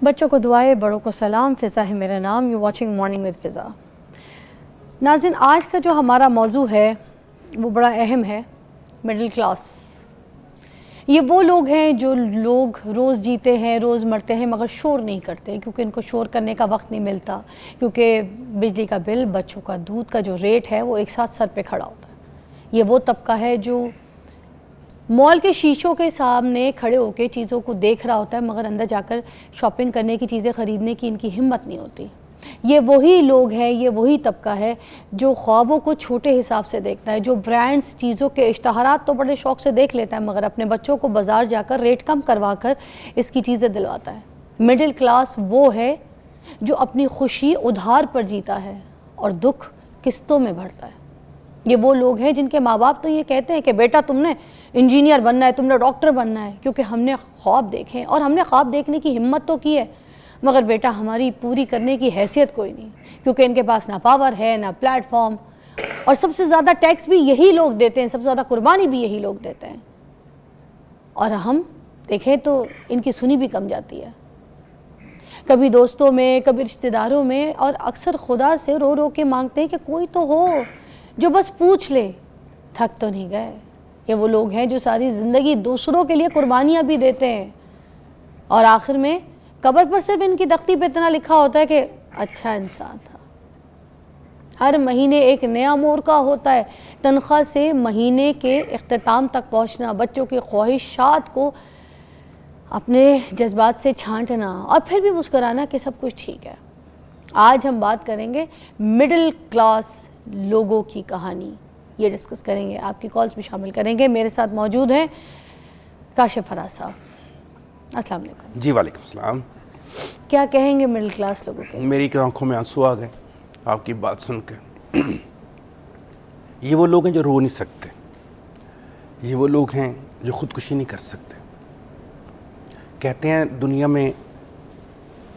بچوں کو دعائیں، بڑوں کو سلام. فضا ہے میرا نام. یو واچنگ مارننگ ود فضا. ناظرین، آج کا جو ہمارا موضوع ہے وہ بڑا اہم ہے. Middle class. یہ وہ لوگ ہیں جو لوگ روز جیتے ہیں، روز مرتے ہیں، مگر شور نہیں کرتے، کیونکہ ان کو شور کرنے کا وقت نہیں ملتا، کیونکہ بجلی کا بل، بچوں کا دودھ کا جو ریٹ ہے وہ ایک ساتھ سر پہ کھڑا ہوتا ہے. یہ وہ طبقہ ہے جو مال کے شیشوں کے سامنے کھڑے ہو کے چیزوں کو دیکھ رہا ہوتا ہے، مگر اندر جا کر شاپنگ کرنے کی، چیزیں خریدنے کی ان کی ہمت نہیں ہوتی. یہ وہی لوگ ہیں، یہ وہی طبقہ ہے جو خوابوں کو چھوٹے حساب سے دیکھتا ہے، جو برانڈز، چیزوں کے اشتہارات تو بڑے شوق سے دیکھ لیتا ہے، مگر اپنے بچوں کو بازار جا کر ریٹ کم کروا کر اس کی چیزیں دلواتا ہے. مڈل کلاس وہ ہے جو اپنی خوشی ادھار پر جیتا ہے اور دکھ قسطوں میں بھرتا ہے. یہ وہ لوگ ہیں جن کے ماں باپ تو یہ کہتے ہیں کہ بیٹا تم نے انجینئر بننا ہے، تم نے ڈاکٹر بننا ہے، کیونکہ ہم نے خواب دیکھے ہیں اور ہم نے خواب دیکھنے کی ہمت تو کی ہے، مگر بیٹا ہماری پوری کرنے کی حیثیت کوئی نہیں، کیونکہ ان کے پاس نہ پاور ہے، نہ پلیٹ فارم، اور سب سے زیادہ ٹیکس بھی یہی لوگ دیتے ہیں، سب سے زیادہ قربانی بھی یہی لوگ دیتے ہیں. اور ہم دیکھیں تو ان کی سنی بھی کم جاتی ہے، کبھی دوستوں میں، کبھی رشتہ داروں میں، اور اکثر خدا سے رو رو کے مانگتے ہیں کہ کوئی تو ہو جو بس پوچھ لے تھک تو نہیں گئے. یہ وہ لوگ ہیں جو ساری زندگی دوسروں کے لیے قربانیاں بھی دیتے ہیں، اور آخر میں قبر پر صرف ان کی تختی پہ اتنا لکھا ہوتا ہے کہ اچھا انسان تھا. ہر مہینے ایک نیا مورکا ہوتا ہے، تنخواہ سے مہینے کے اختتام تک پہنچنا، بچوں کی خواہشات کو اپنے جذبات سے چھانٹنا، اور پھر بھی مسکرانا کہ سب کچھ ٹھیک ہے. آج ہم بات کریں گے مڈل کلاس لوگوں کی کہانی، یہ ڈسکس کریں گے، آپ کی کالز بھی شامل کریں گے. میرے ساتھ موجود ہیں کاشف فراز صاحب. السلام علیکم. جی وعلیکم السلام. کیا کہیں گے مڈل کلاس لوگوں کے؟ میری آنکھوں میں آنسو آ گئے آپ کی بات سن کے. یہ وہ لوگ ہیں جو رو نہیں سکتے، یہ وہ لوگ ہیں جو خودکشی نہیں کر سکتے. کہتے ہیں دنیا میں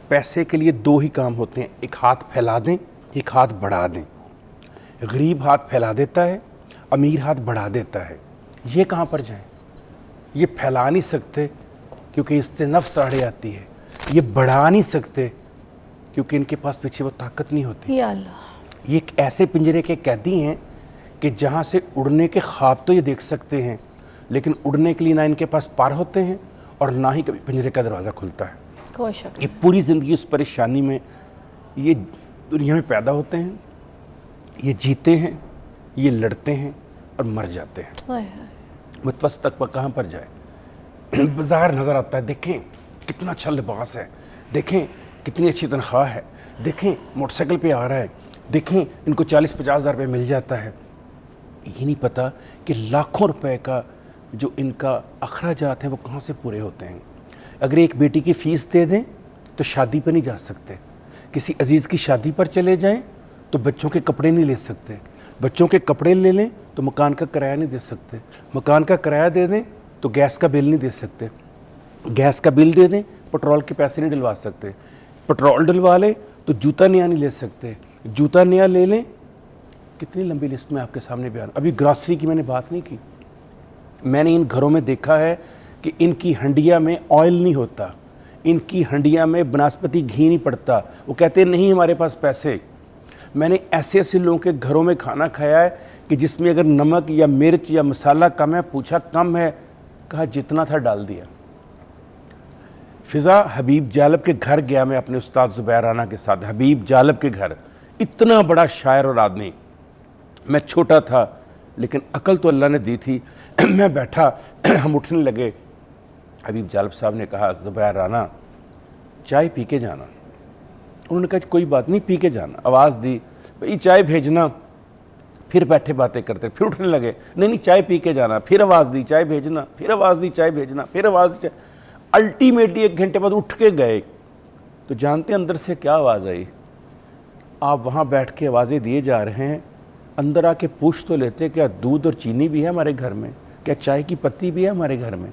پیسے کے لیے دو ہی کام ہوتے ہیں، ایک ہاتھ پھیلا دیں، ایک ہاتھ بڑھا دیں. غریب ہاتھ پھیلا دیتا ہے، امیر ہاتھ بڑھا دیتا ہے. یہ کہاں پر جائیں؟ یہ پھیلا نہیں سکتے کیونکہ اس سے نفس آڑے آتی ہے، یہ بڑھا نہیں سکتے کیونکہ ان کے پاس پیچھے وہ طاقت نہیں ہوتی. یا اللہ. یہ ایک ایسے پنجرے کے قیدی ہیں کہ جہاں سے اڑنے کے خواب تو یہ دیکھ سکتے ہیں، لیکن اڑنے کے لیے نہ ان کے پاس پار ہوتے ہیں اور نہ ہی کبھی پنجرے کا دروازہ کھلتا ہے. کوئی شک. یہ پوری زندگی اس پریشانی میں یہ دنیا میں پیدا ہوتے ہیں، یہ جیتے ہیں، یہ لڑتے ہیں اور مر جاتے ہیں. متوسط طبقہ کہاں پر جائے؟ بازار نظر آتا ہے، دیکھیں کتنا اچھا لباس ہے، دیکھیں کتنی اچھی تنخواہ ہے، دیکھیں موٹر سائیکل پہ آ رہا ہے، دیکھیں ان کو 40-50 ہزار روپے مل جاتا ہے. یہ نہیں پتہ کہ لاکھوں روپے کا جو ان کا اخراجات ہیں وہ کہاں سے پورے ہوتے ہیں. اگر ایک بیٹی کی فیس دے دیں تو شادی پہ نہیں جا سکتے، کسی عزیز کی شادی پر چلے جائیں تو بچوں کے کپڑے نہیں لے سکتے، بچوں کے کپڑے لے لیں تو مکان کا کرایہ نہیں دے سکتے، مکان کا کرایہ دے دیں تو گیس کا بل نہیں دے سکتے، گیس کا بل دے دیں پٹرول کے پیسے نہیں ڈلوا سکتے، پٹرول ڈلوا لیں تو جوتا نیا نہیں لے سکتے، جوتا نیا لے لیں. کتنی لمبی لسٹ میں آپ کے سامنے بیان. ابھی گراسری کی میں نے بات نہیں کی. میں نے ان گھروں میں دیکھا ہے کہ ان کی ہنڈیا میں آئل نہیں ہوتا، ان کی ہنڈیا میں بناسپتی گھی نہیں پڑتا. وہ کہتے ہیں نہیں ہمارے پاس پیسے. میں نے ایسے ایسے لوگوں کے گھروں میں کھانا کھایا ہے کہ جس میں اگر نمک یا مرچ یا مسالہ کم ہے، پوچھا کم ہے، کہا جتنا تھا ڈال دیا. فضا، حبیب جالب کے گھر گیا میں اپنے استاد زبیر رانا کے ساتھ. حبیب جالب کے گھر، اتنا بڑا شاعر اور آدمی. میں چھوٹا تھا لیکن عقل تو اللہ نے دی تھی. میں بیٹھا، ہم اٹھنے لگے. حبیب جالب صاحب نے کہا زبیر رانا چائے پی کے جانا. انہوں نے کہا کوئی بات نہیں، پی کے جانا. آواز دی بھئی چائے بھیجنا. پھر بیٹھے باتیں کرتے، پھر اٹھنے لگے نہیں چائے پی کے جانا. پھر آواز دی چائے بھیجنا، پھر آواز دی چائے بھیجنا، پھر آواز دی. الٹیمیٹلی 1 گھنٹے بعد اٹھ کے گئے تو جانتے اندر سے کیا آواز آئی؟ آپ وہاں بیٹھ کے آوازیں دیے جا رہے ہیں، اندر آ کے پوچھ تو لیتے کیا دودھ اور چینی بھی ہے ہمارے گھر میں، کیا چائے کی پتی بھی ہے ہمارے گھر میں.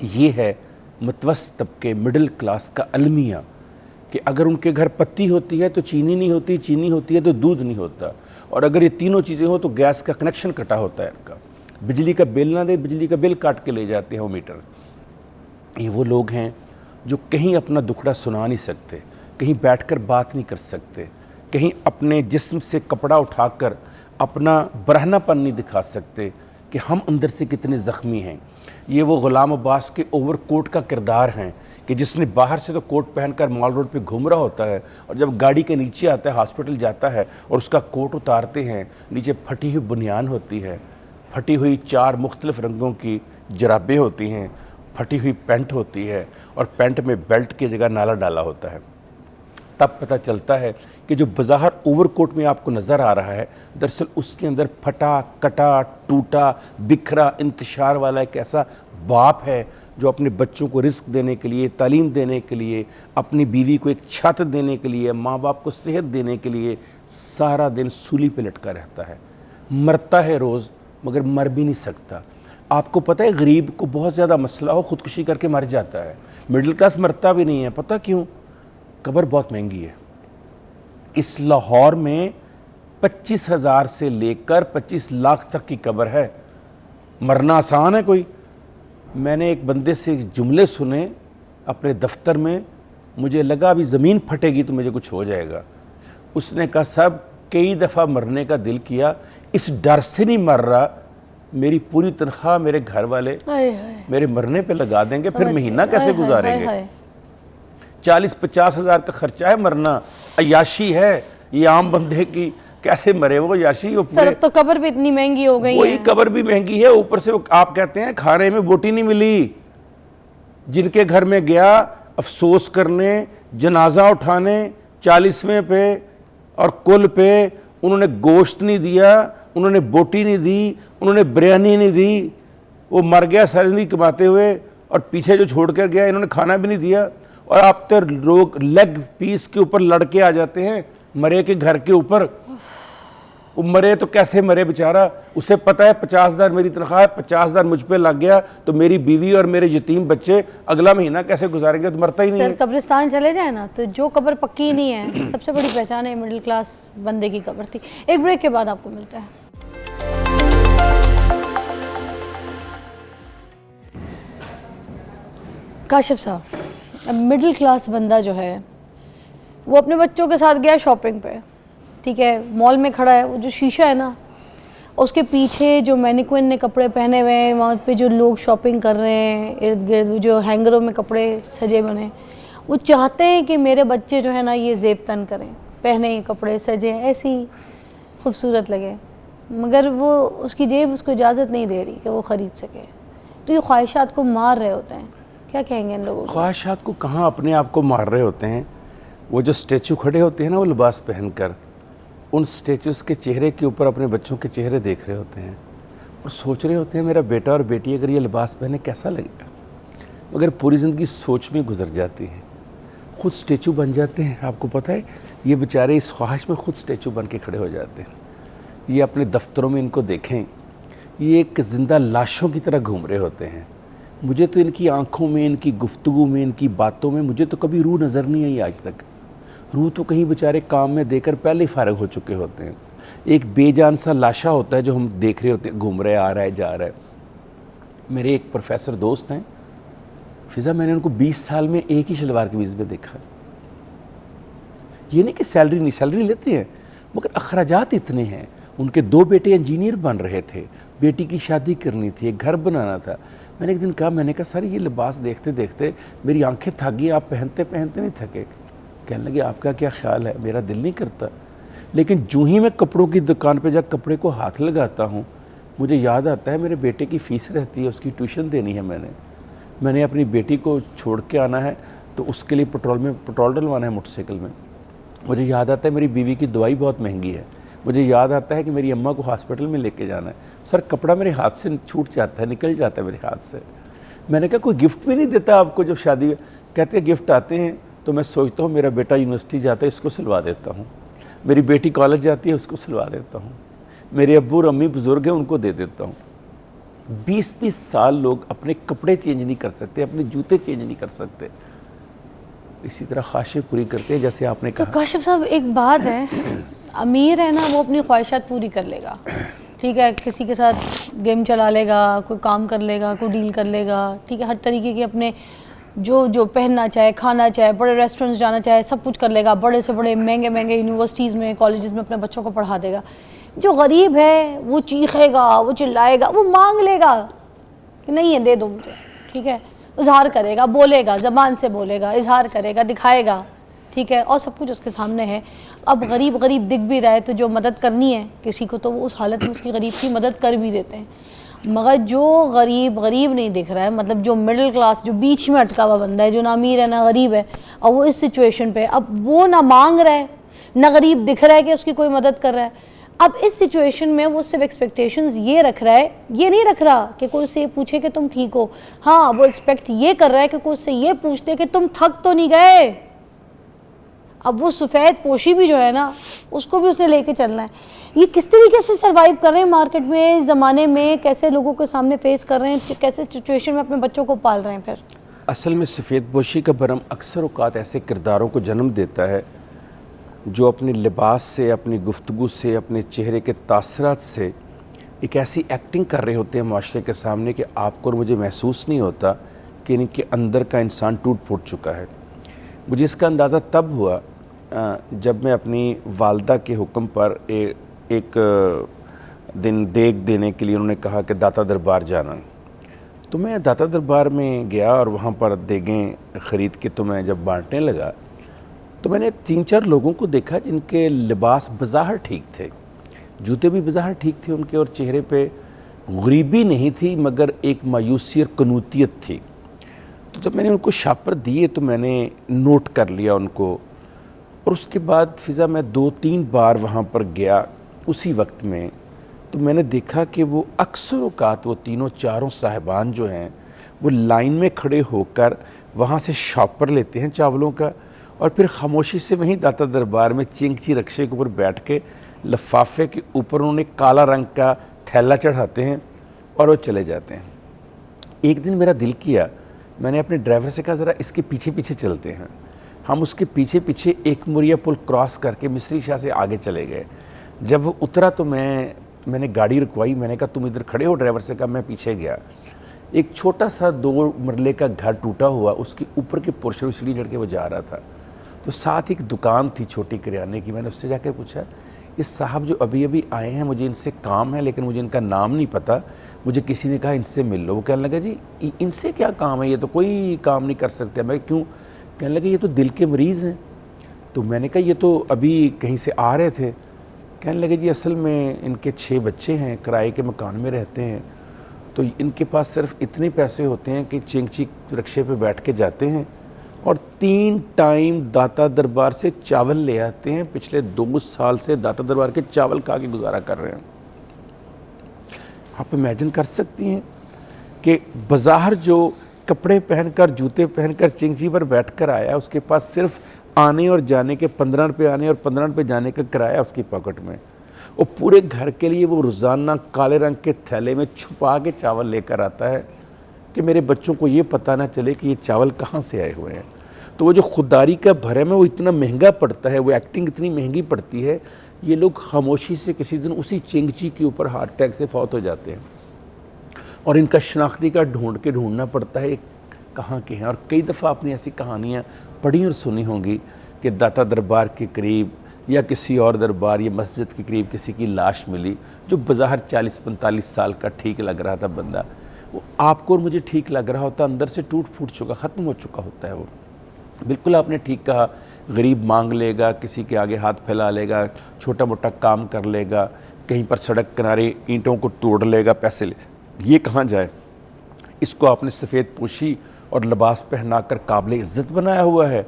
یہ ہے متوسط طبقے، مڈل کلاس کا المیہ، کہ اگر ان کے گھر پتی ہوتی ہے تو چینی نہیں ہوتی، چینی ہوتی ہے تو دودھ نہیں ہوتا، اور اگر یہ تینوں چیزیں ہوں تو گیس کا کنیکشن کٹا ہوتا ہے ان کا. بجلی کا بل نہ دے، بجلی کا بل کاٹ کے لے جاتے ہیں وہ میٹر. یہ وہ لوگ ہیں جو کہیں اپنا دکھڑا سنا نہیں سکتے, کہیں بیٹھ کر بات نہیں کر سکتے, کہیں اپنے جسم سے کپڑا اٹھا کر اپنا برہنہ پن نہیں دکھا سکتے کہ ہم اندر سے کتنے زخمی ہیں. یہ وہ غلام عباس کے اوور کوٹ کا کردار ہیں کہ جس نے باہر سے تو کوٹ پہن کر مال روڈ پہ گھوم رہا ہوتا ہے, اور جب گاڑی کے نیچے آتا ہے, ہاسپٹل جاتا ہے اور اس کا کوٹ اتارتے ہیں, نیچے پھٹی ہوئی بنیان ہوتی ہے, پھٹی ہوئی 4 مختلف رنگوں کی جرابیں ہوتی ہیں, پھٹی ہوئی پینٹ ہوتی ہے, اور پینٹ میں بیلٹ کی جگہ نالا ڈالا ہوتا ہے. تب پتہ چلتا ہے کہ جو بظاہر اوور کوٹ میں آپ کو نظر آ رہا ہے, دراصل اس کے اندر پھٹا, کٹا, ٹوٹا, بکھرا, انتشار والا ایک ایسا باپ ہے جو اپنے بچوں کو رزق دینے کے لیے, تعلیم دینے کے لیے, اپنی بیوی کو ایک چھت دینے کے لیے, ماں باپ کو صحت دینے کے لیے سارا دن سولی پہ لٹکا رہتا ہے. مرتا ہے روز مگر مر بھی نہیں سکتا. آپ کو پتہ ہے غریب کو بہت زیادہ مسئلہ ہو خودکشی کر کے مر جاتا ہے, مڈل کلاس مرتا بھی نہیں ہے. پتہ کیوں؟ قبر بہت مہنگی ہے. اس لاہور میں 25,000 سے لے کر 25 لاکھ تک کی قبر ہے. مرنا آسان ہے کوئی؟ میں نے ایک بندے سے جملے سنے اپنے دفتر میں, مجھے لگا ابھی زمین پھٹے گی تو مجھے کچھ ہو جائے گا. اس نے کہا صاحب کئی دفعہ مرنے کا دل کیا, اس ڈر سے نہیں مر رہا, میری پوری تنخواہ میرے گھر والے میرے مرنے پہ لگا دیں گے, پھر مہینہ کیسے گزاریں گے؟ 40-50 ہزار کا خرچہ ہے مرنا, عیاشی ہے یہ عام بندے کی. کیسے مرے وہ عیاشی؟ سر اب تو قبر بھی اتنی مہنگی ہو گئی ہے. وہی قبر بھی مہنگی ہے, اوپر سے آپ کہتے ہیں کھانے میں بوٹی نہیں ملی. جن کے گھر میں گیا افسوس کرنے, جنازہ اٹھانے 40ویں پہ اور کل پہ, انہوں نے گوشت نہیں دیا, انہوں نے بوٹی نہیں دی, انہوں نے بریانی نہیں دی. وہ مر گیا ساری زندگی کماتے ہوئے, اور پیچھے جو چھوڑ کر گیا انہوں نے کھانا بھی نہیں دیا. اور آپ تو لوگ لیگ پیس کے اوپر لڑکے آ جاتے ہیں مرے کے گھر کے اوپر. وہ مرے تو کیسے مرے بیچارہ؟ اسے پتہ ہے 50,000 میری تنخواہ ہے, 50,000 مجھ پہ لگ گیا تو میری بیوی اور میرے یتیم بچے اگلا مہینہ کیسے گزاریں گے؟ تو مرتا ہی نہیں ہے. سر قبرستان چلے جائیں نا تو جو قبر پکی نہیں ہے, سب سے بڑی پہچان ہے مڈل کلاس بندے کی قبر تھی. ایک بریک کے بعد آپ کو ملتا ہے. کاشف صاحب, مڈل کلاس بندہ جو ہے وہ اپنے بچوں کے ساتھ گیا شاپنگ پہ, ٹھیک ہے, مال میں کھڑا ہے, وہ جو شیشہ ہے نا اس کے پیچھے جو مینیکوئن نے کپڑے پہنے ہوئے ہیں, وہاں پہ جو لوگ شاپنگ کر رہے ہیں ارد گرد, وہ جو ہینگروں میں کپڑے سجے بنے, وہ چاہتے ہیں کہ میرے بچے جو ہے نا یہ زیب تن کریں, پہنے کپڑے سجے ایسی خوبصورت لگے, مگر وہ اس کی جیب اس کو اجازت نہیں دے رہی کہ وہ خرید سکے. تو یہ خواہشات کو مار رہے ہوتے ہیں. کیا کہیں گے ان لوگوں کو؟ خواہشات کو کہاں اپنے آپ کو مار رہے ہوتے ہیں. وہ جو اسٹیچو کھڑے ہوتے ہیں نا وہ لباس پہن کر, ان اسٹیچوز کے چہرے کے اوپر اپنے بچوں کے چہرے دیکھ رہے ہوتے ہیں اور سوچ رہے ہوتے ہیں میرا بیٹا اور بیٹی اگر یہ لباس پہنے کیسا لگے گا. مگر پوری زندگی سوچ میں گزر جاتی ہے, خود اسٹیچو بن جاتے ہیں. آپ کو پتہ ہے یہ بیچارے اس خواہش میں خود اسٹیچو بن کے کھڑے ہو جاتے ہیں. یہ اپنے دفتروں میں ان کو دیکھیں, یہ ایک زندہ لاشوں کی طرح گھوم رہے ہوتے ہیں. مجھے تو ان کی آنکھوں میں, ان کی گفتگو میں, ان کی باتوں میں مجھے تو کبھی روح نظر نہیں آئی آج تک. روح تو کہیں بیچارے کام میں دے کر پہلے ہی فارغ ہو چکے ہوتے ہیں. ایک بے جان سا لاشا ہوتا ہے جو ہم دیکھ رہے ہوتے ہیں, گھوم رہے, آ رہا ہے, جا رہا ہے. میرے ایک پروفیسر دوست ہیں فضا, میں نے ان کو 20 سال میں ایک ہی شلوار قمیض میں دیکھا. یہ نہیں کہ سیلری نہیں, سیلری لیتے ہیں مگر اخراجات اتنے ہیں. ان کے 2 بیٹے انجینئر بن رہے تھے, بیٹی کی شادی کرنی تھی, ایک گھر بنانا تھا. میں نے ایک دن کہا, میں نے کہا سر یہ لباس دیکھتے دیکھتے میری آنکھیں تھک گئی, آپ پہنتے پہنتے نہیں تھکے؟ کہنے لگے آپ کا کیا خیال ہے, میرا دل نہیں کرتا. لیکن جو ہی میں کپڑوں کی دکان پہ جا کپڑے کو ہاتھ لگاتا ہوں مجھے یاد آتا ہے میرے بیٹے کی فیس رہتی ہے, اس کی ٹیوشن دینی ہے. میں نے اپنی بیٹی کو چھوڑ کے آنا ہے تو اس کے لیے پٹرول ڈلوانا ہے موٹر سائیکل میں. مجھے یاد آتا ہے میری بیوی کی دوائی بہت مہنگی ہے. مجھے یاد آتا ہے کہ میری اماں کو ہاسپٹل میں لے کے جانا ہے. سر کپڑا میرے ہاتھ سے چھوٹ جاتا ہے, نکل جاتا ہے میرے ہاتھ سے. میں نے کہا کوئی گفٹ بھی نہیں دیتا آپ کو جب شادی میں؟ کہتے ہیں گفٹ آتے ہیں تو میں سوچتا ہوں میرا بیٹا یونیورسٹی جاتا ہے اس کو سلوا دیتا ہوں, میری بیٹی کالج جاتی ہے اس کو سلوا دیتا ہوں, میرے ابو اور امی بزرگ ہیں ان کو دے دیتا ہوں. 20-20 سال لوگ اپنے کپڑے چینج نہیں کر سکتے, اپنے جوتے چینج نہیں کر سکتے. اسی طرح خواہشیں پوری کرتے ہیں جیسے آپ نے کہا. تو کاشف صاحب ایک بات ہے, امیر ہے نا وہ اپنی خواہشات پوری کر لے گا, ٹھیک ہے, کسی کے ساتھ گیم چلا لے گا, کوئی کام کر لے گا, کوئی ڈیل کر لے گا, ٹھیک ہے, ہر طریقے کے اپنے جو پہننا چاہے, کھانا چاہے, بڑے ریسٹورنٹس جانا چاہے, سب کچھ کر لے گا, بڑے سے بڑے مہنگے مہنگے یونیورسٹیز میں, کالجز میں اپنے بچوں کو پڑھا دے گا. جو غریب ہے وہ چیخے گا, وہ چلائے گا, وہ مانگ لے گا کہ نہیں ہے دے دو مجھے, ٹھیک ہے, اظہار کرے گا, بولے گا, زبان سے بولے گا, اظہار کرے گا, دکھائے گا, ٹھیک ہے, اور سب کچھ اس کے سامنے ہے. اب غریب غریب دکھ بھی رہا ہے تو جو مدد کرنی ہے کسی کو تو وہ اس حالت میں اس کی غریب کی مدد کر بھی دیتے ہیں. مگر جو غریب نہیں دکھ رہا ہے, مطلب جو مڈل کلاس, جو بیچ میں اٹکا ہوا بندہ ہے, جو نہ امیر ہے نہ غریب ہے, اور وہ اس سچویشن پہ, اب وہ نہ مانگ رہا ہے نہ غریب دکھ رہا ہے کہ اس کی کوئی مدد کر رہا ہے. اب اس سچویشن میں وہ صرف ایکسپیکٹیشنز یہ رکھ رہا ہے, یہ نہیں رکھ رہا کہ کوئی اس سے یہ پوچھے کہ تم ٹھیک ہو, ہاں وہ ایکسپیکٹ یہ کر رہا ہے کہ کوئی اس سے یہ پوچھتے کہ تم تھک تو نہیں گئے. اب وہ سفید پوشی بھی جو ہے نا, اس کو بھی اس نے لے کے چلنا ہے. یہ کس طریقے سے سروائیو کر رہے ہیں مارکیٹ میں, زمانے میں, کیسے لوگوں کے سامنے فیس کر رہے ہیں, کیسے سچویشن میں اپنے بچوں کو پال رہے ہیں. پھر اصل میں سفید پوشی کا بھرم اکثر اوقات ایسے کرداروں کو جنم دیتا ہے جو اپنے لباس سے, اپنی گفتگو سے, اپنے چہرے کے تاثرات سے ایک ایسی ایکٹنگ کر رہے ہوتے ہیں معاشرے کے سامنے کہ آپ کو اور مجھے محسوس نہیں ہوتا کہ ان کے اندر کا انسان ٹوٹ پھوٹ چکا ہے. مجھے اس کا اندازہ تب ہوا جب میں اپنی والدہ کے حکم پر ایک دن دیگ دینے کے لیے انہوں نے کہا کہ داتا دربار جانا. تو میں داتا دربار میں گیا اور وہاں پر دیگیں خرید کے تو میں جب بانٹنے لگا تو میں نے 3-4 لوگوں کو دیکھا جن کے لباس بظاہر ٹھیک تھے, جوتے بھی بظاہر ٹھیک تھے ان کے, اور چہرے پہ غریبی نہیں تھی مگر ایک مایوسی اور قنوطیت تھی. تو جب میں نے ان کو شاپر دیے تو میں نے نوٹ کر لیا ان کو, اور اس کے بعد فضا میں 2-3 بار وہاں پر گیا اسی وقت میں, تو میں نے دیکھا کہ وہ اکثر اوقات وہ 3-4 صاحبان جو ہیں وہ لائن میں کھڑے ہو کر وہاں سے شاپر لیتے ہیں چاولوں کا, اور پھر خاموشی سے وہیں داتا دربار میں چنگچی رکشے کے اوپر بیٹھ کے لفافے کے اوپر انہوں نے کالا رنگ کا تھیلا چڑھاتے ہیں اور وہ چلے جاتے ہیں. ایک دن میرا دل کیا, میں نے اپنے ڈرائیور سے کہا ذرا اس کے پیچھے پیچھے چلتے ہیں. ہم اس کے پیچھے پیچھے ایک مریا پل کراس کر کے مصری شاہ سے آگے چلے گئے. جب وہ اترا تو میں نے گاڑی رکوائی, میں نے کہا تم ادھر کھڑے ہو, ڈرائیور سے کہا, میں پیچھے گیا. ایک چھوٹا سا 2 مرلے کا گھر ٹوٹا ہوا, اس کے اوپر کے پورشن میں سیڑھی چڑھ کے وہ جا رہا تھا. تو ساتھ ایک دکان تھی چھوٹی کریانے کی, میں نے اس سے جا کے پوچھا یہ صاحب جو ابھی آئے ہیں مجھے ان سے کام ہے لیکن مجھے ان کا نام نہیں پتہ, مجھے کسی نے کہا ان سے مل لو. وہ کہنے لگا جی ان سے کیا کام ہے, یہ تو کوئی کام نہیں کر سکتے. میں کیوں؟ کہنے لگا یہ تو دل کے مریض ہیں. تو میں نے کہا یہ تو ابھی کہیں سے آ رہے تھے. کہنے لگے جی اصل میں ان کے 6 بچے ہیں, کرائے کے مکان میں رہتے ہیں, تو ان کے پاس صرف اتنے پیسے ہوتے ہیں کہ چنگچی رکشے پہ بیٹھ کے جاتے ہیں اور 3 ٹائم داتا دربار سے چاول لے آتے ہیں. پچھلے 2 سال سے داتا دربار کے چاول کھا کے گزارا کر رہے ہیں. آپ امیجن کر سکتی ہیں کہ بظاہر جو کپڑے پہن کر, جوتے پہن کر چنگچی پر بیٹھ کر آیا, اس کے پاس صرف آنے اور جانے کے 15 روپے آنے اور 15 روپے جانے کا کرایہ اس کی پاکٹ میں, اور پورے گھر کے لیے وہ روزانہ کالے رنگ کے تھیلے میں چھپا کے چاول لے کر آتا ہے کہ میرے بچوں کو یہ پتہ نہ چلے کہ یہ چاول کہاں سے آئے ہوئے ہیں. تو وہ جو خودداری کا بھرم ہے وہ اتنا مہنگا پڑتا ہے, وہ ایکٹنگ اتنی مہنگی پڑتی ہے, یہ لوگ خاموشی سے کسی دن اسی چنگچی کے اوپر ہارٹ اٹیک سے فوت ہو جاتے ہیں, اور ان کا شناختی کا ڈھونڈنا پڑتا ہے کہاں کے ہیں. اور کئی دفعہ آپ نے ایسی کہانیاں پڑھی اور سنی ہوں گی کہ داتا دربار کے قریب یا کسی اور دربار یا مسجد کے قریب کسی کی لاش ملی جو بظاہر 40-45 سال کا ٹھیک لگ رہا تھا بندہ, وہ آپ کو اور مجھے ٹھیک لگ رہا ہوتا, اندر سے ٹوٹ پھوٹ چکا, ختم ہو چکا ہوتا ہے. وہ بالکل آپ نے ٹھیک کہا, غریب مانگ لے گا, کسی کے آگے ہاتھ پھیلا لے گا, چھوٹا موٹا کام کر لے گا, کہیں پر سڑک کنارے اینٹوں کو توڑ لے گا, پیسے لے, یہ کہاں جائے. اس کو آپ نے سفید پوشی اور لباس پہنا کر قابل عزت بنایا ہوا ہے.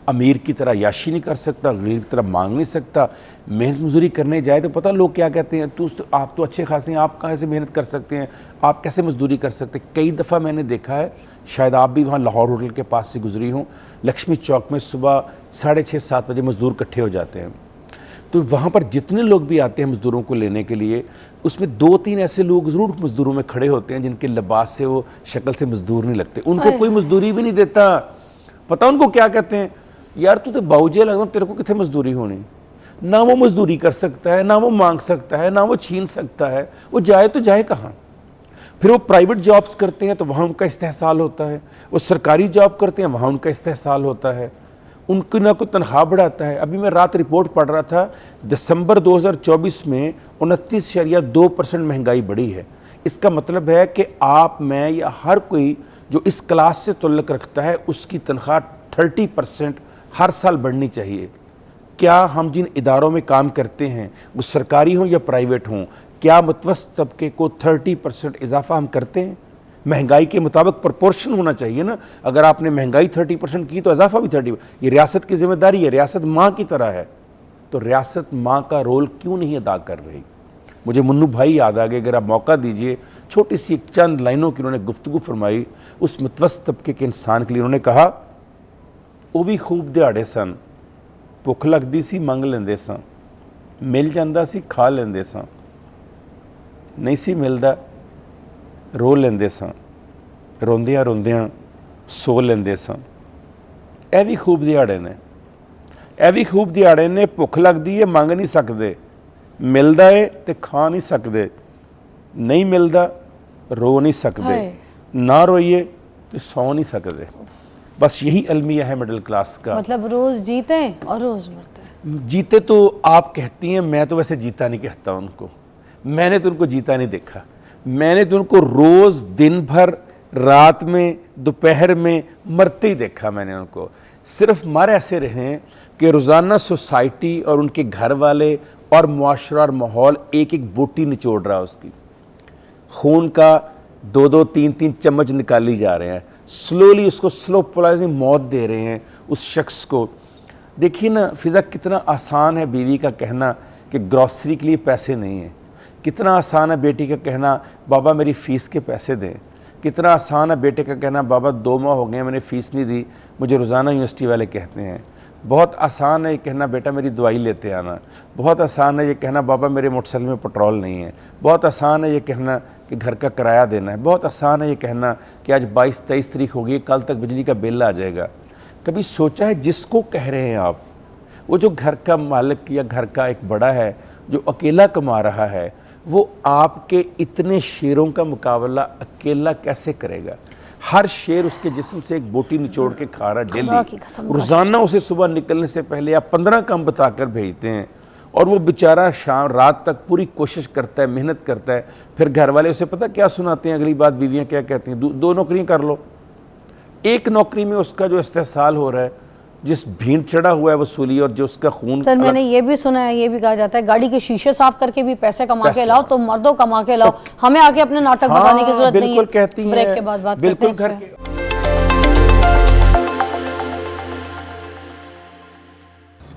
امیر کی طرح عیاشی نہیں کر سکتا, غریب کی طرح مانگ نہیں سکتا. محنت مزدوری کرنے جائے تو پتہ لوگ کیا کہتے ہیں, آپ تو اچھے خاصے ہیں, آپ کہاں سے محنت کر سکتے ہیں, آپ کیسے مزدوری کر سکتے ہیں. کئی دفعہ میں نے دیکھا ہے, شاید آپ بھی وہاں لاہور ہوٹل کے پاس سے گزری ہوں, لکشمی چوک میں صبح 6:30-7 بجے مزدور اکٹھے ہو جاتے ہیں. تو وہاں پر جتنے لوگ بھی آتے ہیں مزدوروں کو لینے کے لیے, اس میں 2-3 ایسے لوگ ضرور مزدوروں میں کھڑے ہوتے ہیں جن کے لباس سے وہ شکل سے مزدور نہیں لگتے. ان کو کوئی مزدوری بھی نہیں دیتا. پتہ ان کو کیا کہتے ہیں, یار تو باؤجے لگ رہا, تیرے کو کتنے مزدوری ہونی. نہ وہ مزدوری کر سکتا ہے, نہ وہ مانگ سکتا ہے, نہ وہ چھین سکتا ہے, وہ جائے تو جائے کہاں. پھر وہ پرائیویٹ جابز کرتے ہیں تو وہاں ان کا استحصال ہوتا ہے، وہ سرکاری جاب کرتے ہیں وہاں ان کا استحصال ہوتا ہے، ان کی نہ کوئی تنخواہ بڑھاتا ہے۔ ابھی میں رات رپورٹ پڑھ رہا تھا، دسمبر 2024 میں 29.2% مہنگائی بڑھی ہے۔ اس کا مطلب ہے کہ آپ، میں یا ہر کوئی جو اس کلاس سے تعلق رکھتا ہے اس کی تنخواہ 30% ہر سال بڑھنی چاہیے۔ کیا ہم جن اداروں میں کام کرتے ہیں وہ سرکاری ہوں یا پرائیویٹ ہوں، کیا متوسط طبقے کو 30% اضافہ ہم کرتے ہیں؟ مہنگائی کے مطابق پرپورشن ہونا چاہیے نا۔ اگر آپ نے مہنگائی 30% کی تو اضافہ بھی 30%۔ یہ ریاست کی ذمہ داری ہے، ریاست ماں کی طرح ہے، تو ریاست ماں کا رول کیوں نہیں ادا کر رہی؟ مجھے منو بھائی یاد آ گئے، اگر آپ موقع دیجئے، چھوٹی سی ایک چند لائنوں کی انہوں نے گفتگو فرمائی اس متوسط طبقے کے انسان کے لیے۔ انہوں نے کہا، وہ بھی خوب دیہڑے سن، ਭੁੱਖ ਲੱਗਦੀ ਸੀ ਮੰਗ ਲੈਂਦੇ ਸਾਂ, ਮਿਲ ਜਾਂਦਾ ਸੀ ਖਾ ਲੈਂਦੇ ਸਾਂ, ਨਹੀਂ ਸੀ ਮਿਲਦਾ ਰੋ ਲੈਂਦੇ ਸਾਂ, ਰੋਂਦਿਆਂ ਰੋਂਦਿਆਂ ਸੋ ਲੈਂਦੇ ਸਾਂ। ਇਹ ਵੀ ਖੂਬ ਦਿਹਾੜੇ ਨੇ, ਇਹ ਵੀ ਖੂਬ ਦਿਹਾੜੇ ਨੇ। ਭੁੱਖ ਲੱਗਦੀ ਹੈ ਮੰਗ ਨਹੀਂ ਸਕਦੇ, ਮਿਲਦਾ ਏ ਤੇ ਖਾ ਨਹੀਂ ਸਕਦੇ, ਨਹੀਂ ਮਿਲਦਾ ਰੋ ਨਹੀਂ ਸਕਦੇ, ਨਾ ਰੋਈਏ ਤੇ ਸੌ ਨਹੀਂ ਸਕਦੇ۔ بس یہی المیہ ہے مڈل کلاس کا۔ مطلب روز جیتے ہیں اور روز مرتے ہیں۔ جیتے تو آپ کہتی ہیں، میں تو ویسے جیتا نہیں کہتا ان کو، میں نے تو ان کو جیتا نہیں دیکھا، میں نے تو ان کو روز، دن بھر، رات میں، دوپہر میں مرتے ہی دیکھا۔ میں نے ان کو صرف مر ایسے رہے کہ روزانہ سوسائٹی اور ان کے گھر والے اور معاشرہ اور ماحول ایک ایک بوٹی نچوڑ رہا اس کی، خون کا 2-2 3-3 چمچ نکالی جا رہے ہیں، سلولی اس کو سلو پوائزنگ موت دے رہے ہیں اس شخص کو۔ دیکھیے نا فضا، کتنا آسان ہے بیوی کا کہنا کہ گروسری کے لیے پیسے نہیں ہیں، کتنا آسان ہے بیٹی کا کہنا بابا میری فیس کے پیسے دیں، کتنا آسان ہے بیٹے کا کہنا بابا 2 ماہ ہو گئے میں نے فیس نہیں دی، مجھے روزانہ یونیورسٹی والے کہتے ہیں۔ بہت آسان ہے یہ کہنا بیٹا میری دوائی لیتے آنا، بہت آسان ہے یہ کہنا بابا میرے موٹر سائیکل میں پٹرول نہیں ہے، بہت آسان ہے یہ کہنا کہ گھر کا کرایہ دینا ہے، بہت آسان ہے یہ کہنا کہ آج 22-23 تاریخ ہوگی، کل تک بجلی کا بل آ جائے گا۔ کبھی سوچا ہے جس کو کہہ رہے ہیں آپ، وہ جو گھر کا مالک یا گھر کا ایک بڑا ہے جو اکیلا کما رہا ہے، وہ آپ کے اتنے شیروں کا مقابلہ اکیلا کیسے کرے گا؟ ہر شیر اس کے جسم سے ایک بوٹی نچوڑ کے کھا رہا ہے ڈیلی، روزانہ اسے صبح نکلنے سے پہلے آپ 15 کام بتا کر بھیجتے ہیں، اور وہ بیچارہ شام رات تک پوری کوشش کرتا ہے، محنت کرتا ہے۔ پھر گھر والے اسے پتہ کیا سناتے ہیں اگلی بات، بیویاں کیا کہتی ہیں، 2 نوکریاں کر لو۔ ایک نوکری میں اس کا جو استحصال ہو رہا ہے، جس بھیڑ چڑھا ہوا ہے وصولی اور جو اس کا خون۔ سر میں نے یہ بھی سنا ہے، یہ بھی کہا جاتا ہے گاڑی کے شیشے صاف کر کے بھی پیسے کما کے لاؤ، تو مردوں کما کے لاؤ، ہمیں آگے اپنے ناٹک بتانے کی ضرورت نہیں ہے۔ بالکل کہتی ہیں، بریک کے بعد بات کرتے ہیں اس پہ۔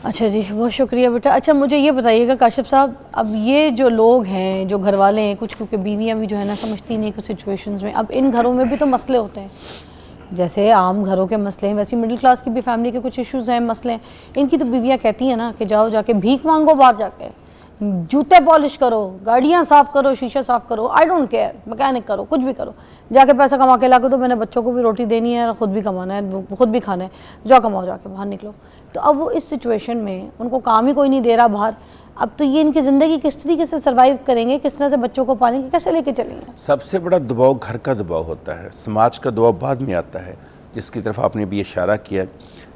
اچھا جی، بہت شکریہ بیٹا۔ اچھا مجھے یہ بتائیے گا کاشف صاحب، اب یہ جو لوگ ہیں جو گھر والے ہیں، کچھ کیونکہ بیویاں بھی جو ہے نا سمجھتی نہیں کچھ سچویشنز میں، اب ان گھروں میں بھی تو مسئلے ہوتے ہیں، جیسے عام گھروں کے مسئلے ہیں ویسے مڈل کلاس کی بھی فیملی کے کچھ ایشوز ہیں، مسئلے ہیں۔ ان کی تو بیویاں کہتی ہیں نا کہ جاؤ جا کے بھیک مانگو، باہر جا کے جوتے پالش کرو، گاڑیاں صاف کرو، شیشہ صاف کرو، آئی ڈونٹ کیئر، مکینک کرو، کچھ بھی کرو، جا کے پیسہ کما کے لا کے دو، میں نے بچوں کو بھی روٹی دینی ہے، خود بھی کمانا ہے، خود بھی کھانا ہے، جا کماؤ، جا کے باہر نکلو۔ تو اب وہ اس سچویشن میں ان کو کام ہی کوئی نہیں دے رہا باہر، اب تو یہ ان کی زندگی کس طریقے سے سروائیو کریں گے، کس طرح سے بچوں کو پالیں گے، کیسے لے کے چلیں گے؟ سب سے بڑا دباؤ گھر کا دباؤ ہوتا ہے، سماج کا دباؤ بعد میں آتا ہے، جس کی طرف آپ نے بھی اشارہ کیا۔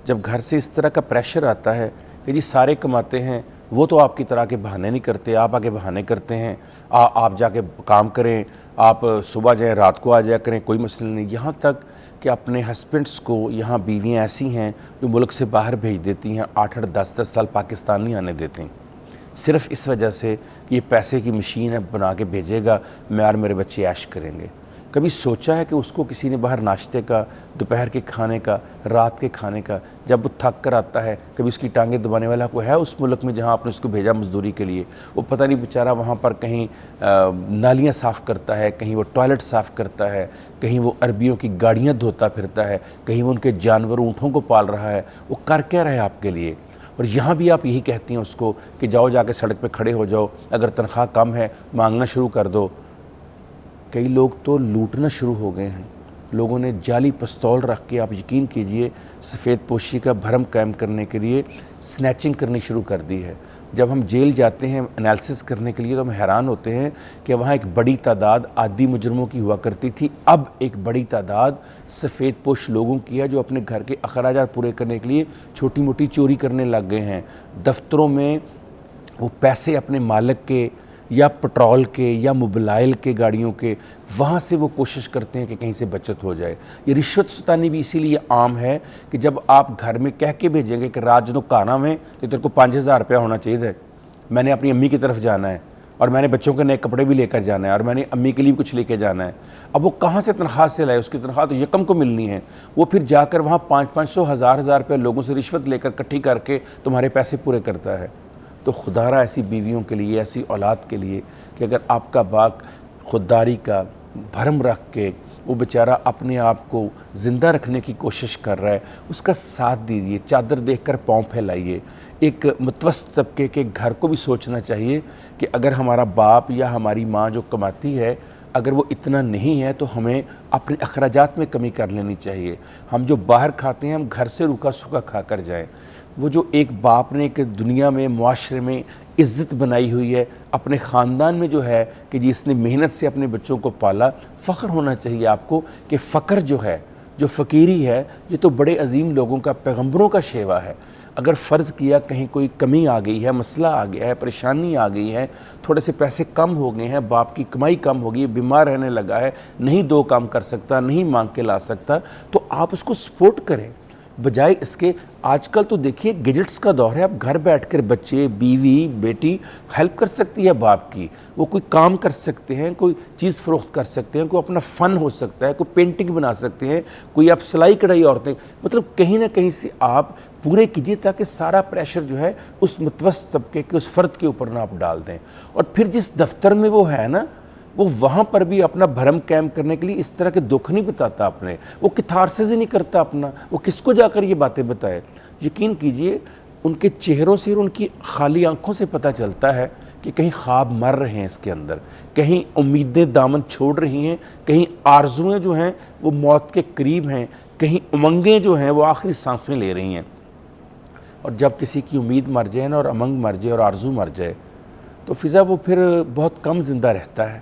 جب گھر سے اس طرح کا پریشر آتا ہے کہ جی سارے کماتے ہیں، وہ تو آپ کی طرح کے بہانے نہیں کرتے، آپ آگے بہانے کرتے ہیں، آپ جا کے کام کریں، آپ صبح جائیں رات کو آ جایا کریں، کوئی مسئلہ نہیں۔ یہاں تک کہ اپنے ہسبینڈس کو، یہاں بیویاں ایسی ہیں جو ملک سے باہر بھیج دیتی ہیں، 8-8 10-10 سال پاکستان نہیں آنے دیتے ہیں، صرف اس وجہ سے کہ یہ پیسے کی مشین ہے، بنا کے بھیجے گا، میں اور میرے بچے عیش کریں گے۔ کبھی سوچا ہے کہ اس کو کسی نے باہر ناشتے کا، دوپہر کے کھانے کا، رات کے کھانے کا، جب وہ تھک کر آتا ہے، کبھی اس کی ٹانگیں دبانے والا کوئی ہے اس ملک میں جہاں آپ نے اس کو بھیجا مزدوری کے لیے؟ وہ پتہ نہیں بیچارہ وہاں پر کہیں نالیاں صاف کرتا ہے، کہیں وہ ٹوائلٹ صاف کرتا ہے، کہیں وہ عربیوں کی گاڑیاں دھوتا پھرتا ہے، کہیں وہ ان کے جانور اونٹوں کو پال رہا ہے، وہ کر کیا رہا ہے آپ کے لیے؟ اور یہاں بھی آپ یہی کہتی ہیں اس کو کہ جاؤ جا کے سڑک پہ کھڑے ہو جاؤ، اگر تنخواہ کم ہے مانگنا شروع کر دو۔ کئی لوگ تو لوٹنا شروع ہو گئے ہیں، لوگوں نے جعلی پستول رکھ کے، آپ یقین کیجئے، سفید پوشی کا بھرم قائم کرنے کے لیے سنیچنگ کرنی شروع کر دی ہے۔ جب ہم جیل جاتے ہیں انالیسس کرنے کے لیے تو ہم حیران ہوتے ہیں کہ وہاں ایک بڑی تعداد عادی مجرموں کی ہوا کرتی تھی، اب ایک بڑی تعداد سفید پوش لوگوں کی ہے جو اپنے گھر کے اخراجات پورے کرنے کے لیے چھوٹی موٹی چوری کرنے لگ گئے ہیں۔ دفتروں میں وہ پیسے اپنے مالک کے یا پٹرول کے یا موبائل کے گاڑیوں کے، وہاں سے وہ کوشش کرتے ہیں کہ کہیں سے بچت ہو جائے۔ یہ رشوت ستانی بھی اسی لیے عام ہے کہ جب آپ گھر میں کہہ کے بھیجیں گے کہ رات جدوں کھانا میں تو تیرے کو 5000 روپیہ ہونا چاہیے تھا، میں نے اپنی امی کی طرف جانا ہے اور میں نے بچوں کے نئے کپڑے بھی لے کر جانا ہے اور میں نے امی کے لیے بھی کچھ لے کے جانا ہے، اب وہ کہاں سے تنخواہ سے لائے؟ اس کی تنخواہ تو یکم کو ملنی ہے، وہ پھر جا کر وہاں 500 1000 روپیہ لوگوں سے رشوت لے کر اکٹھی کر کے تمہارے پیسے پورے کرتا ہے۔ تو خدارہ ایسی بیویوں کے لیے، ایسی اولاد کے لیے کہ اگر آپ کا باپ خودداری کا بھرم رکھ کے وہ بیچارہ اپنے آپ کو زندہ رکھنے کی کوشش کر رہا ہے، اس کا ساتھ دیجیے، چادر دیکھ کر پاؤں پھیلائیے۔ ایک متوسط طبقے کے گھر کو بھی سوچنا چاہیے کہ اگر ہمارا باپ یا ہماری ماں جو کماتی ہے اگر وہ اتنا نہیں ہے تو ہمیں اپنے اخراجات میں کمی کر لینی چاہیے۔ ہم جو باہر کھاتے ہیں ہم گھر سے روکھا سوکھا کھا کر جائیں۔ وہ جو ایک باپ نے ایک دنیا میں معاشرے میں عزت بنائی ہوئی ہے اپنے خاندان میں جو ہے کہ جس نے محنت سے اپنے بچوں کو پالا، فخر ہونا چاہیے آپ کو کہ فقر جو ہے، جو فقیری ہے، یہ تو بڑے عظیم لوگوں کا، پیغمبروں کا شیوا ہے۔ اگر فرض کیا کہیں کوئی کمی آ گئی ہے، مسئلہ آ گیا ہے، پریشانی آ گئی ہے، تھوڑے سے پیسے کم ہو گئے ہیں، باپ کی کمائی کم ہو گئی، بیمار رہنے لگا ہے، نہیں 2 کام کر سکتا، نہیں مانگ کے لا سکتا، تو آپ اس کو سپورٹ کریں، بجائے اس کے آج کل تو دیکھیے گیجٹس کا دور ہے، اب گھر بیٹھ کر بچے، بیوی، بیٹی ہیلپ کر سکتی ہے باپ کی، وہ کوئی کام کر سکتے ہیں، کوئی چیز فروخت کر سکتے ہیں، کوئی اپنا فن ہو سکتا ہے، کوئی پینٹنگ بنا سکتے ہیں، کوئی آپ سلائی کڑھائی عورتیں، مطلب کہیں نہ کہیں سے آپ پورے کیجیے تاکہ سارا پریشر جو ہے اس متوسط طبقے کے اس فرد کے اوپر نہ آپ ڈال دیں۔ اور پھر جس دفتر میں وہ ہے نا، وہ وہاں پر بھی اپنا بھرم قائم کرنے کے لیے اس طرح کے دکھ نہیں بتاتا اپنے، وہ کتھارسس ہی نہیں کرتا اپنا، وہ کس کو جا کر یہ باتیں بتائے؟ یقین کیجئے ان کے چہروں سے اور ان کی خالی آنکھوں سے پتہ چلتا ہے کہ کہیں خواب مر رہے ہیں اس کے اندر، کہیں امیدیں دامن چھوڑ رہی ہیں، کہیں آرزویں جو ہیں وہ موت کے قریب ہیں، کہیں امنگیں جو ہیں وہ آخری سانسیں لے رہی ہیں۔ اور جب کسی کی امید مر جائے نا اور امنگ مر جائے اور آرزو مر جائے تو فضا وہ پھر بہت کم زندہ رہتا ہے،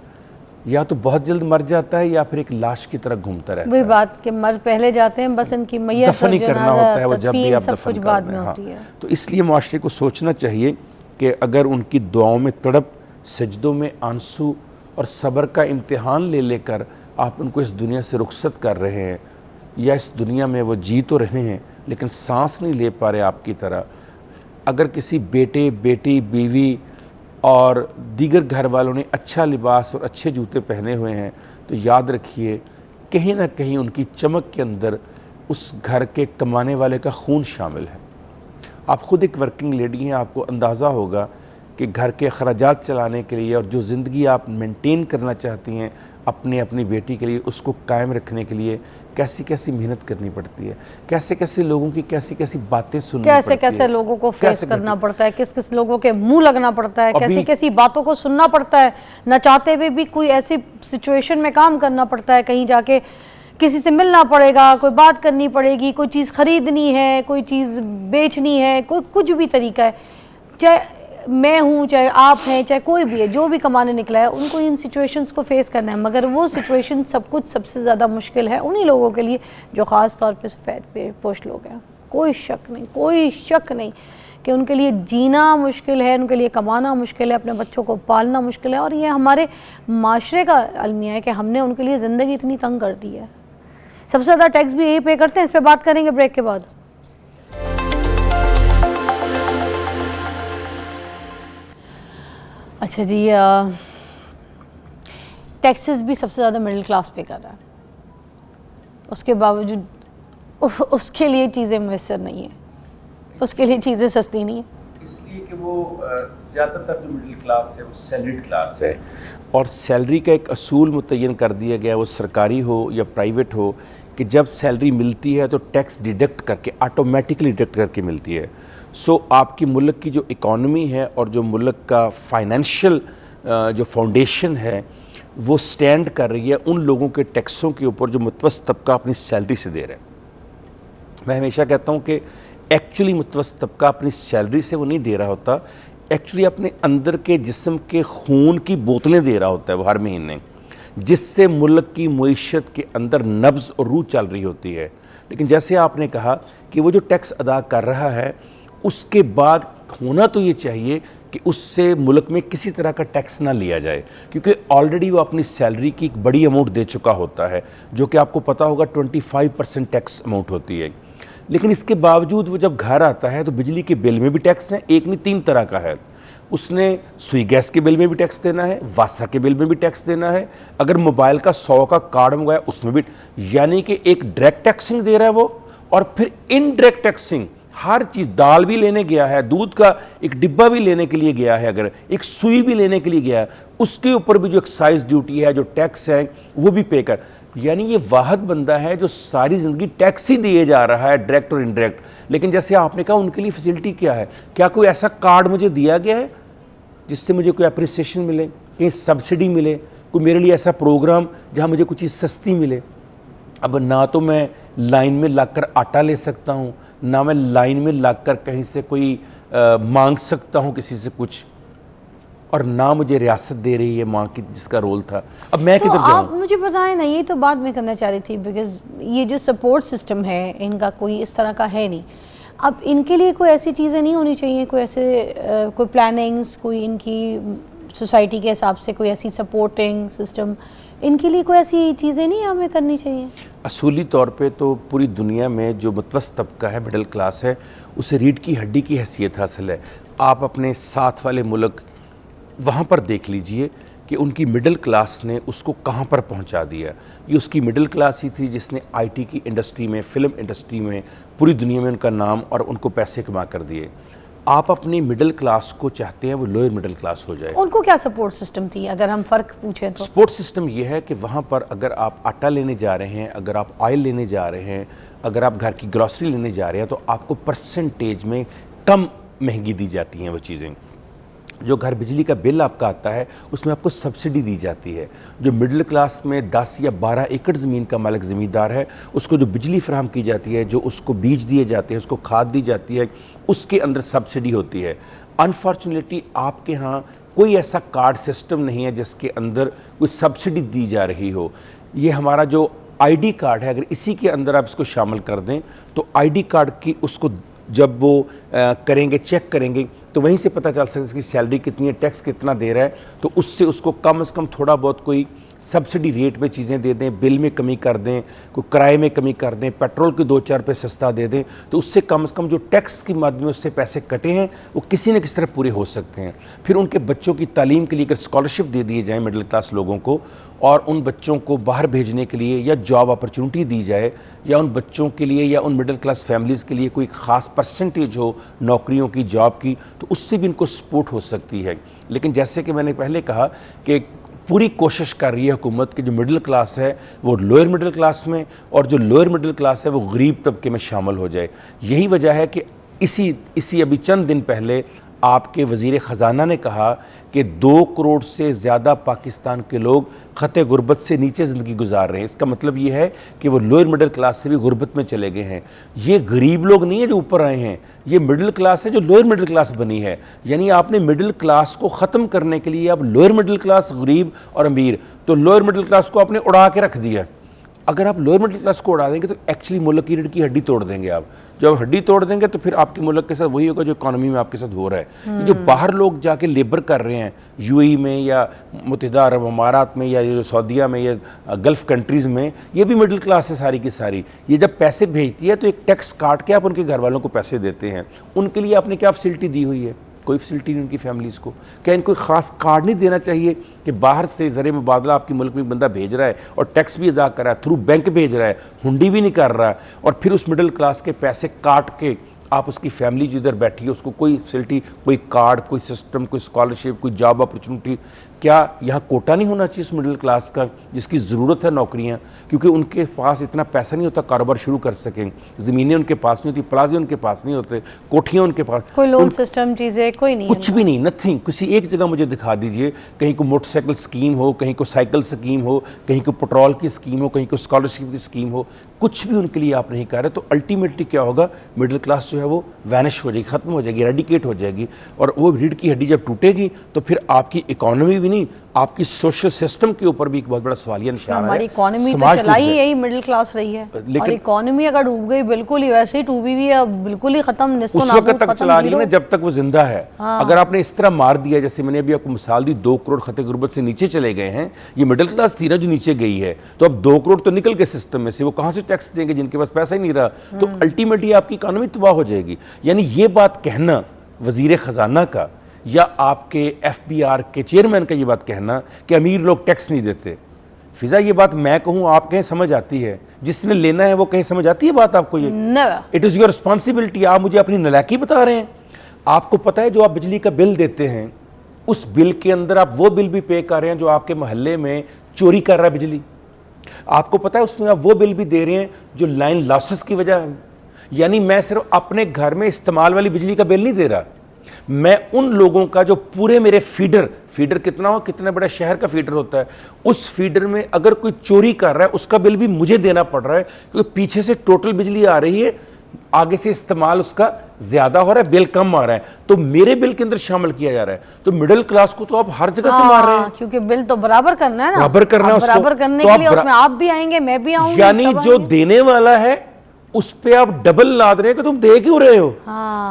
یا تو بہت جلد مر جاتا ہے یا پھر ایک لاش کی طرح گھومتا رہتا ہے۔ وہی بات کہ مر پہلے جاتے ہیں، بس ان کی میت دفن ہی کرنا ہوتا ہے، وہ جب بھی آپ سب دفن کچھ بعد کرنا میں ہے۔ ہوتی ہے۔ تو اس لیے معاشرے کو سوچنا چاہیے کہ اگر ان کی دعاؤں میں تڑپ، سجدوں میں آنسو اور صبر کا امتحان لے لے کر آپ ان کو اس دنیا سے رخصت کر رہے ہیں، یا اس دنیا میں وہ جی تو رہے ہیں لیکن سانس نہیں لے پا رہے آپ کی طرح، اگر کسی بیٹے، بیٹی، بیوی اور دیگر گھر والوں نے اچھا لباس اور اچھے جوتے پہنے ہوئے ہیں تو یاد رکھیے کہیں نہ کہیں ان کی چمک کے اندر اس گھر کے کمانے والے کا خون شامل ہے۔ آپ خود ایک ورکنگ لیڈی ہیں، آپ کو اندازہ ہوگا کہ گھر کے اخراجات چلانے کے لیے اور جو زندگی آپ مینٹین کرنا چاہتی ہیں اپنی بیٹی کے لیے، اس کو قائم رکھنے کے لیے کیسی کیسی محنت کرنی پڑتی ہے، کیسے کیسے لوگوں کی کیسی کیسی باتیں سننی پڑتی ہے، کیسے لوگوں کو فیس کرنا پڑتا ہے، کس لوگوں کے منہ لگنا پڑتا ہے، کیسی باتوں کو سننا پڑتا ہے، نہ چاہتے ہوئے بھی کوئی ایسی سچویشن میں کام کرنا پڑتا ہے، کہیں جا کے کسی سے ملنا پڑے گا، کوئی بات کرنی پڑے گی، کوئی چیز خریدنی ہے، کوئی چیز بیچنی ہے، کوئی کچھ بھی طریقہ ہے، چاہے میں ہوں، چاہے آپ ہیں، چاہے کوئی بھی ہے، جو بھی کمانے نکلا ہے، ان کو ان سچویشنز کو فیس کرنا ہے۔ مگر وہ سچویشن سب سے زیادہ مشکل ہے انہی لوگوں کے لیے جو خاص طور پہ سفید پوش لوگ ہیں۔ کوئی شک نہیں کہ ان کے لیے جینا مشکل ہے، ان کے لیے کمانا مشکل ہے، اپنے بچوں کو پالنا مشکل ہے، اور یہ ہمارے معاشرے کا المیہ ہے کہ ہم نے ان کے لیے زندگی اتنی تنگ کر دی ہے۔ سب سے زیادہ ٹیکس بھی یہی پے کرتے ہیں، اس پہ بات کریں گے بریک کے بعد۔ اچھا جی، ٹیکسز بھی سب سے زیادہ مڈل کلاس پے کر رہا ہے، اس کے باوجود اس کے لیے چیزیں میسر نہیں ہیں، اس کے لیے چیزیں سستی نہیں ہیں، اس لیے کہ وہ زیادہ تر جو مڈل کلاس ہے وہ سیلریڈ کلاس ہے، اور سیلری کا ایک اصول متعین کر دیا گیا، وہ سرکاری ہو یا پرائیویٹ ہو، کہ جب سیلری ملتی ہے تو ٹیکس ڈیڈکٹ کر کے آٹومیٹکلی ڈیڈکٹ کر کے ملتی ہے۔ سو آپ کی ملک کی جو اکانومی ہے اور جو ملک کا فائنینشیل جو فاؤنڈیشن ہے وہ سٹینڈ کر رہی ہے ان لوگوں کے ٹیکسوں کے اوپر جو متوسط طبقہ اپنی سیلری سے دے رہا ہے۔ میں ہمیشہ کہتا ہوں کہ ایکچولی متوسط طبقہ اپنی سیلری سے وہ نہیں دے رہا ہوتا، ایکچولی اپنے اندر کے جسم کے خون کی بوتلیں دے رہا ہوتا ہے وہ ہر مہینے، جس سے ملک کی معیشت کے اندر نبض اور روح چل رہی ہوتی ہے. لیکن جیسے آپ نے کہا کہ وہ جو ٹیکس ادا کر رہا ہے اس کے بعد ہونا تو یہ چاہیے کہ اس سے ملک میں کسی طرح کا ٹیکس نہ لیا جائے، کیونکہ آلریڈی وہ اپنی سیلری کی ایک بڑی اماؤنٹ دے چکا ہوتا ہے جو کہ آپ کو پتہ ہوگا 25% ٹیکس اماؤنٹ ہوتی ہے. لیکن اس کے باوجود وہ جب گھر آتا ہے تو بجلی کے بل میں بھی ٹیکس ہے، ایک نہیں 3 طرح کا ہے. اس نے سوئی گیس کے بل میں بھی ٹیکس دینا ہے، واسا کے بل میں بھی ٹیکس دینا ہے، اگر موبائل کا 100 کا کارڈ منگوایا اس میں بھی، یعنی کہ ایک ڈائریکٹ ٹیکسنگ دے رہا ہے وہ، اور پھر انڈائریکٹ ٹیکسنگ ہر چیز، دال بھی لینے گیا ہے، دودھ کا ایک ڈبہ بھی لینے کے لیے گیا ہے، اگر ایک سوئی بھی لینے کے لیے گیا ہے اس کے اوپر بھی جو ایکسائز ڈیوٹی ہے، جو ٹیکس ہے وہ بھی پے کر. یعنی یہ واحد بندہ ہے جو ساری زندگی ٹیکس ہی دیے جا رہا ہے، ڈائریکٹ اور انڈائریکٹ. لیکن جیسے آپ نے کہا ان کے لیے فیسلٹی کیا ہے؟ کیا کوئی ایسا کارڈ مجھے دیا گیا ہے جس سے مجھے کوئی اپریسیشن ملے، کہیں سبسڈی ملے، کوئی میرے لیے ایسا پروگرام جہاں مجھے کچھ چیز سستی ملے؟ اب نہ تو میں لائن میں لگ کر آٹا لے سکتا ہوں، نہ میں لائن میں لگ کر کہیں سے کوئی مانگ سکتا ہوں کسی سے کچھ، اور نہ مجھے ریاست دے رہی ہے ماں کی جس کا رول تھا. اب میں کدھر جاؤں؟ آپ مجھے بتائیں نا، یہ تو بات میں کرنا چاہ رہی تھی، بیکاز یہ جو سپورٹ سسٹم ہے ان کا کوئی اس طرح کا ہے نہیں. اب ان کے لیے کوئی ایسی چیزیں نہیں ہونی چاہیے، کوئی ایسے کوئی پلاننگز، کوئی ان کی سوسائٹی کے حساب سے کوئی ایسی سپورٹنگ سسٹم، ان کے لیے کوئی ایسی چیزیں نہیں ہمیں کرنی چاہیے؟ اصولی طور پہ تو پوری دنیا میں جو متوسط طبقہ ہے، مڈل کلاس ہے، اسے ریڑھ کی ہڈی کی حیثیت حاصل ہے. آپ اپنے ساتھ والے ملک وہاں پر دیکھ لیجئے کہ ان کی مڈل کلاس نے اس کو کہاں پر پہنچا دیا. یہ اس کی مڈل کلاس ہی تھی جس نے آئی ٹی کی انڈسٹری میں، فلم انڈسٹری میں، پوری دنیا میں ان کا نام اور ان کو پیسے کما کر دیے. آپ اپنی مڈل کلاس کو چاہتے ہیں وہ لوئر مڈل کلاس ہو جائے. ان کو کیا سپورٹ سسٹم تھی اگر ہم فرق پوچھیں تو؟ سپورٹ سسٹم یہ ہے کہ وہاں پر اگر آپ آٹا لینے جا رہے ہیں، اگر آپ آئل لینے جا رہے ہیں، اگر آپ گھر کی گروسری لینے جا رہے ہیں تو آپ کو پرسنٹیج میں کم مہنگی دی جاتی ہیں وہ چیزیں. جو گھر بجلی کا بل آپ کا آتا ہے اس میں آپ کو سبسڈی دی جاتی ہے. جو مڈل کلاس میں 10 یا 12 ایکڑ زمین کا مالک زمیندار ہے، اس کو جو بجلی فراہم کی جاتی ہے، جو اس کو بیج دیے جاتے ہیں، اس کو کھاد دی جاتی ہے، اس کے اندر سبسڈی ہوتی ہے. انفارچونیٹلی آپ کے ہاں کوئی ایسا کارڈ سسٹم نہیں ہے جس کے اندر کوئی سبسڈی دی جا رہی ہو. یہ ہمارا جو آئی ڈی کارڈ ہے، اگر اسی کے اندر آپ اس کو شامل کر دیں تو آئی ڈی کارڈ کی اس کو جب وہ کریں گے، چیک کریں گے، تو وہیں سے پتہ چل سکتا ہے اس کی سیلری کتنی ہے، ٹیکس کتنا دے رہا ہے. تو اس سے اس کو کم از کم تھوڑا بہت کوئی سبسڈی ریٹ میں چیزیں دے دیں، بل میں کمی کر دیں، کوئی کرائے میں کمی کر دیں، پیٹرول کے 2-4 روپے سستا دے دیں، تو اس سے کم از کم جو ٹیکس کی مد میں اس سے پیسے کٹے ہیں وہ کسی نہ کسی طرح پورے ہو سکتے ہیں. پھر ان کے بچوں کی تعلیم کے لیے اگر اسکالرشپ دے دیے جائیں مڈل کلاس لوگوں کو، اور ان بچوں کو باہر بھیجنے کے لیے یا جاب اپرچونٹی دی جائے، یا ان بچوں کے لیے یا ان مڈل کلاس فیملیز کے لیے کوئی خاص پرسنٹیج ہو نوکریوں کی، جاب کی، تو اس سے بھی ان کو سپورٹ ہو سکتی ہے. لیکن جیسے کہ میں نے پہلے کہا کہ پوری کوشش کر رہی ہے حکومت کہ جو مڈل کلاس ہے وہ لوئر مڈل کلاس میں، اور جو لوئر مڈل کلاس ہے وہ غریب طبقے میں شامل ہو جائے. یہی وجہ ہے کہ اسی ابھی چند دن پہلے آپ کے وزیر خزانہ نے کہا کہ 2 کروڑ سے زیادہ پاکستان کے لوگ خطِ غربت سے نیچے زندگی گزار رہے ہیں. اس کا مطلب یہ ہے کہ وہ لوئر مڈل کلاس سے بھی غربت میں چلے گئے ہیں. یہ غریب لوگ نہیں ہیں جو اوپر آئے ہیں، یہ مڈل کلاس ہے جو لوئر مڈل کلاس بنی ہے. یعنی آپ نے مڈل کلاس کو ختم کرنے کے لیے اب لوئر مڈل کلاس، غریب اور امیر، تو لوئر مڈل کلاس کو آپ نے اڑا کے رکھ دیا. اگر آپ لوئر مڈل کلاس کو اڑا دیں گے تو ایکچولی ملک کی ریڑھ کی ہڈی توڑ دیں گے آپ. جب ہڈی توڑ دیں گے تو پھر آپ کے ملک کے ساتھ وہی ہوگا جو اکانومی میں آپ کے ساتھ ہو رہا ہے. جو باہر لوگ جا کے لیبر کر رہے ہیں یو اے ای میں یا متحدہ عرب امارات میں یا جو سعودیہ میں یا گلف کنٹریز میں، یہ بھی مڈل کلاس ہے ساری کی ساری. یہ جب پیسے بھیجتی ہے تو ایک ٹیکس کاٹ کے آپ ان کے گھر والوں کو پیسے دیتے ہیں. ان کے لیے آپ نے کیا فیسلٹی دی ہوئی ہے؟ کوئی فیسلٹی نہیں ان کی فیملیز کو. کیا ان کو خاص کارڈ نہیں دینا چاہیے کہ باہر سے زر مبادلہ آپ کے ملک میں بندہ بھیج رہا ہے اور ٹیکس بھی ادا کر رہا ہے، تھرو بینک بھیج رہا ہے، ہنڈی بھی نہیں کر رہا ہے، اور پھر اس مڈل کلاس کے پیسے کاٹ کے آپ اس کی فیملی جو ادھر بیٹھی ہے اس کو کوئی فیسلٹی، کوئی کارڈ، کوئی سسٹم، کوئی اسکالرشپ، کوئی جاب اپرچونٹی کیا یہاں کوٹا نہیں ہونا چاہیے اس مڈل کلاس کا جس کی ضرورت ہے نوکریاں؟ کیونکہ ان کے پاس اتنا پیسہ نہیں ہوتا کاروبار شروع کر سکیں، زمینیں ان کے پاس نہیں ہوتی، پلازے ان کے پاس نہیں ہوتے، کوٹھیاں ان کے پاس، کوئی لون سسٹم چیزیں کوئی نہیں، کچھ بھی نہیں، نتھنگ. کسی ایک جگہ مجھے دکھا دیجئے کہیں کو موٹر سائیکل اسکیم ہو، کہیں کو سائیکل اسکیم ہو، کہیں کو پٹرول کی اسکیم ہو، کہیں کو اسکالرشپ کی اسکیم ہو، کچھ بھی ان کے لیے آپ نہیں کر رہے. تو الٹیمیٹلی کیا ہوگا، مڈل کلاس جو ہے وہ وینش ہو جائے گی، ختم ہو جائے گی، ریڈیکیٹ ہو جائے گی. اور وہ ریڑھ کی ہڈی جب ٹوٹے گی تو پھر آپ کی اکانومی بھی نہیں، آپ کی سوشل سسٹم کے اوپر بھی ایک بہت بڑا سوالیہ نشان ہے. ہماری اکانومی تو چلائی یہی مڈل کلاس رہی ہے، اور اکانومی اگر ڈوب گئی بالکل ہی ویسے ہی ڈوبی ہوئی ہے، بالکل ہی ختم، نصف و اس نابود وقت تک چلا رہی ہے نا جب تک وہ زندہ ہے. اگر آپ نے اس طرح مار دیا، جیسے میں نے ابھی آپ کو مثال دی 2 کروڑ خطے غربت سے نیچے چلے گئے ہیں، یہ مڈل کلاس تھی نا جو نیچے گئی ہے، تو اب 2 کروڑ تو نکل گئے سسٹم میں سے، وہ کہاں سے ٹیکس دیں گے جن کے پاس پیسہ ہی نہیں رہا؟ تو الٹیمیٹلی آپ کی اکانومی تباہ ہو جائے گی. یعنی یہ بات کہنا وزیر خزانہ کا یا آپ کے ایف بی آر کے چیئرمین کا یہ بات کہنا کہ امیر لوگ ٹیکس نہیں دیتے، فضا یہ بات میں کہوں آپ کہیں سمجھ آتی ہے؟ جس نے لینا ہے وہ کہیں سمجھ آتی ہے بات آپ کو؟ یہ اٹ از یور رسپانسبلٹی. آپ مجھے اپنی نالاکی بتا رہے ہیں. آپ کو پتہ ہے جو آپ بجلی کا بل دیتے ہیں اس بل کے اندر آپ وہ بل بھی پے کر رہے ہیں جو آپ کے محلے میں چوری کر رہا ہے بجلی. آپ کو پتہ ہے اس میں آپ وہ بل بھی دے رہے ہیں جو لائن لاسز کی وجہ ہے. یعنی میں صرف اپنے گھر میں استعمال والی بجلی کا بل نہیں دے رہا، میں ان لوگوں کا جو پورے میرے فیڈر کتنا ہو، کتنا بڑا شہر کا فیڈر ہوتا ہے، اس فیڈر میں اگر کوئی چوری کر رہا ہے اس کا بل بھی مجھے دینا پڑ رہا ہے، کیونکہ پیچھے سے ٹوٹل بجلی آ رہی ہے، آگے سے استعمال اس کا زیادہ ہو رہا ہے، بل کم آ رہا ہے، تو میرے بل کے اندر شامل کیا جا رہا ہے. تو مڈل کلاس کو تو آپ ہر جگہ سے مار رہے ہیں، کیونکہ بل تو برابر کرنا ہے نا، برابر کرنا ہے اس کو، برابر کرنے کے لیے اس میں آپ بھی آئیں گے، میں بھی آؤں گی. یعنی جو دینے والا ہے اس پہ آپ ڈبل لاد رہے ہیں کہ تم دے کیوں رہے ہو،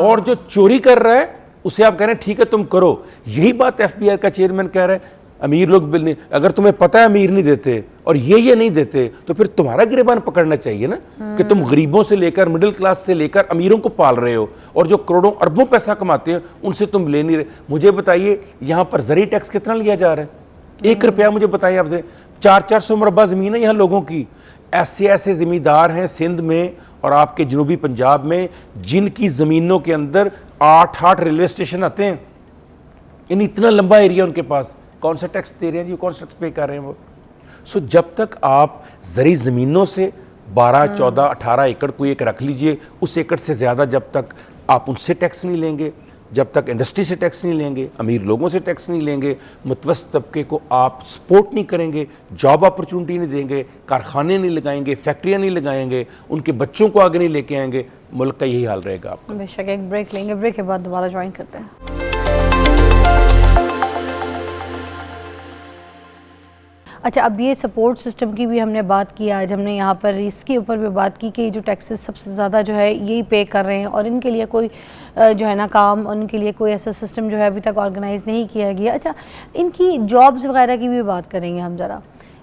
اور جو چوری کر رہا ہے اسے آپ کہہ رہے ہیں ٹھیک ہے تم کرو. یہی بات ایف بی آئی کا چیئرمین کہہ رہا ہے، امیر لوگ بل نہیں، اگر تمہیں پتہ ہے امیر نہیں دیتے اور یہ نہیں دیتے تو پھر تمہارا گریبان پکڑنا چاہیے نا، کہ تم غریبوں سے لے کر مڈل کلاس سے لے کر امیروں کو پال رہے ہو، اور جو کروڑوں اربوں پیسہ کماتے ہیں ان سے تم لے نہیں رہے. مجھے بتائیے یہاں پر زرعی ٹیکس کتنا لیا جا رہا ہے؟ 1 روپیہ مجھے بتائیے آپ سے. 400 مربع زمین ہے یہاں لوگوں کی. ایسے زمیندار ہیں سندھ میں اور آپ کے جنوبی پنجاب میں جن کی زمینوں کے اندر 8 ریلوے اسٹیشن آتے ہیں. یعنی اتنا لمبا ایریا ان کے پاس، کون سا ٹیکس دے رہے ہیں جی، کون سا ٹیکس پے کر رہے ہیں وہ؟ سو جب تک آپ زرعی زمینوں سے 12 14 18 ایکڑ کوئی ایک رکھ لیجئے، اس ایکڑ سے زیادہ جب تک آپ ان سے ٹیکس نہیں لیں گے، جب تک انڈسٹری سے ٹیکس نہیں لیں گے، امیر لوگوں سے ٹیکس نہیں لیں گے، متوسط طبقے کو آپ سپورٹ نہیں کریں گے، جاب اپرچونٹی نہیں دیں گے، کارخانے نہیں لگائیں گے، فیکٹریاں نہیں لگائیں گے، ان کے بچوں کو آگے نہیں لے کے آئیں گے، ملک کا یہی حال رہے گا. آپ بے شک. ایک بریک لیں گے، بریک کے بعد دوبارہ جوائن کرتے ہیں. اچھا، اب یہ سپورٹ سسٹم کی بھی ہم نے بات کی، آج ہم نے یہاں پر اس کے اوپر بھی بات کی کہ جو ٹیکسز سب سے زیادہ جو ہے یہی پے کر رہے ہیں، اور ان کے لیے کوئی جو ہے نا کام، ان کے لیے کوئی ایسا سسٹم جو ہے ابھی تک آرگنائز نہیں کیا گیا. اچھا، ان کی جابز وغیرہ کی بھی بات کریں گے ہم ذرا،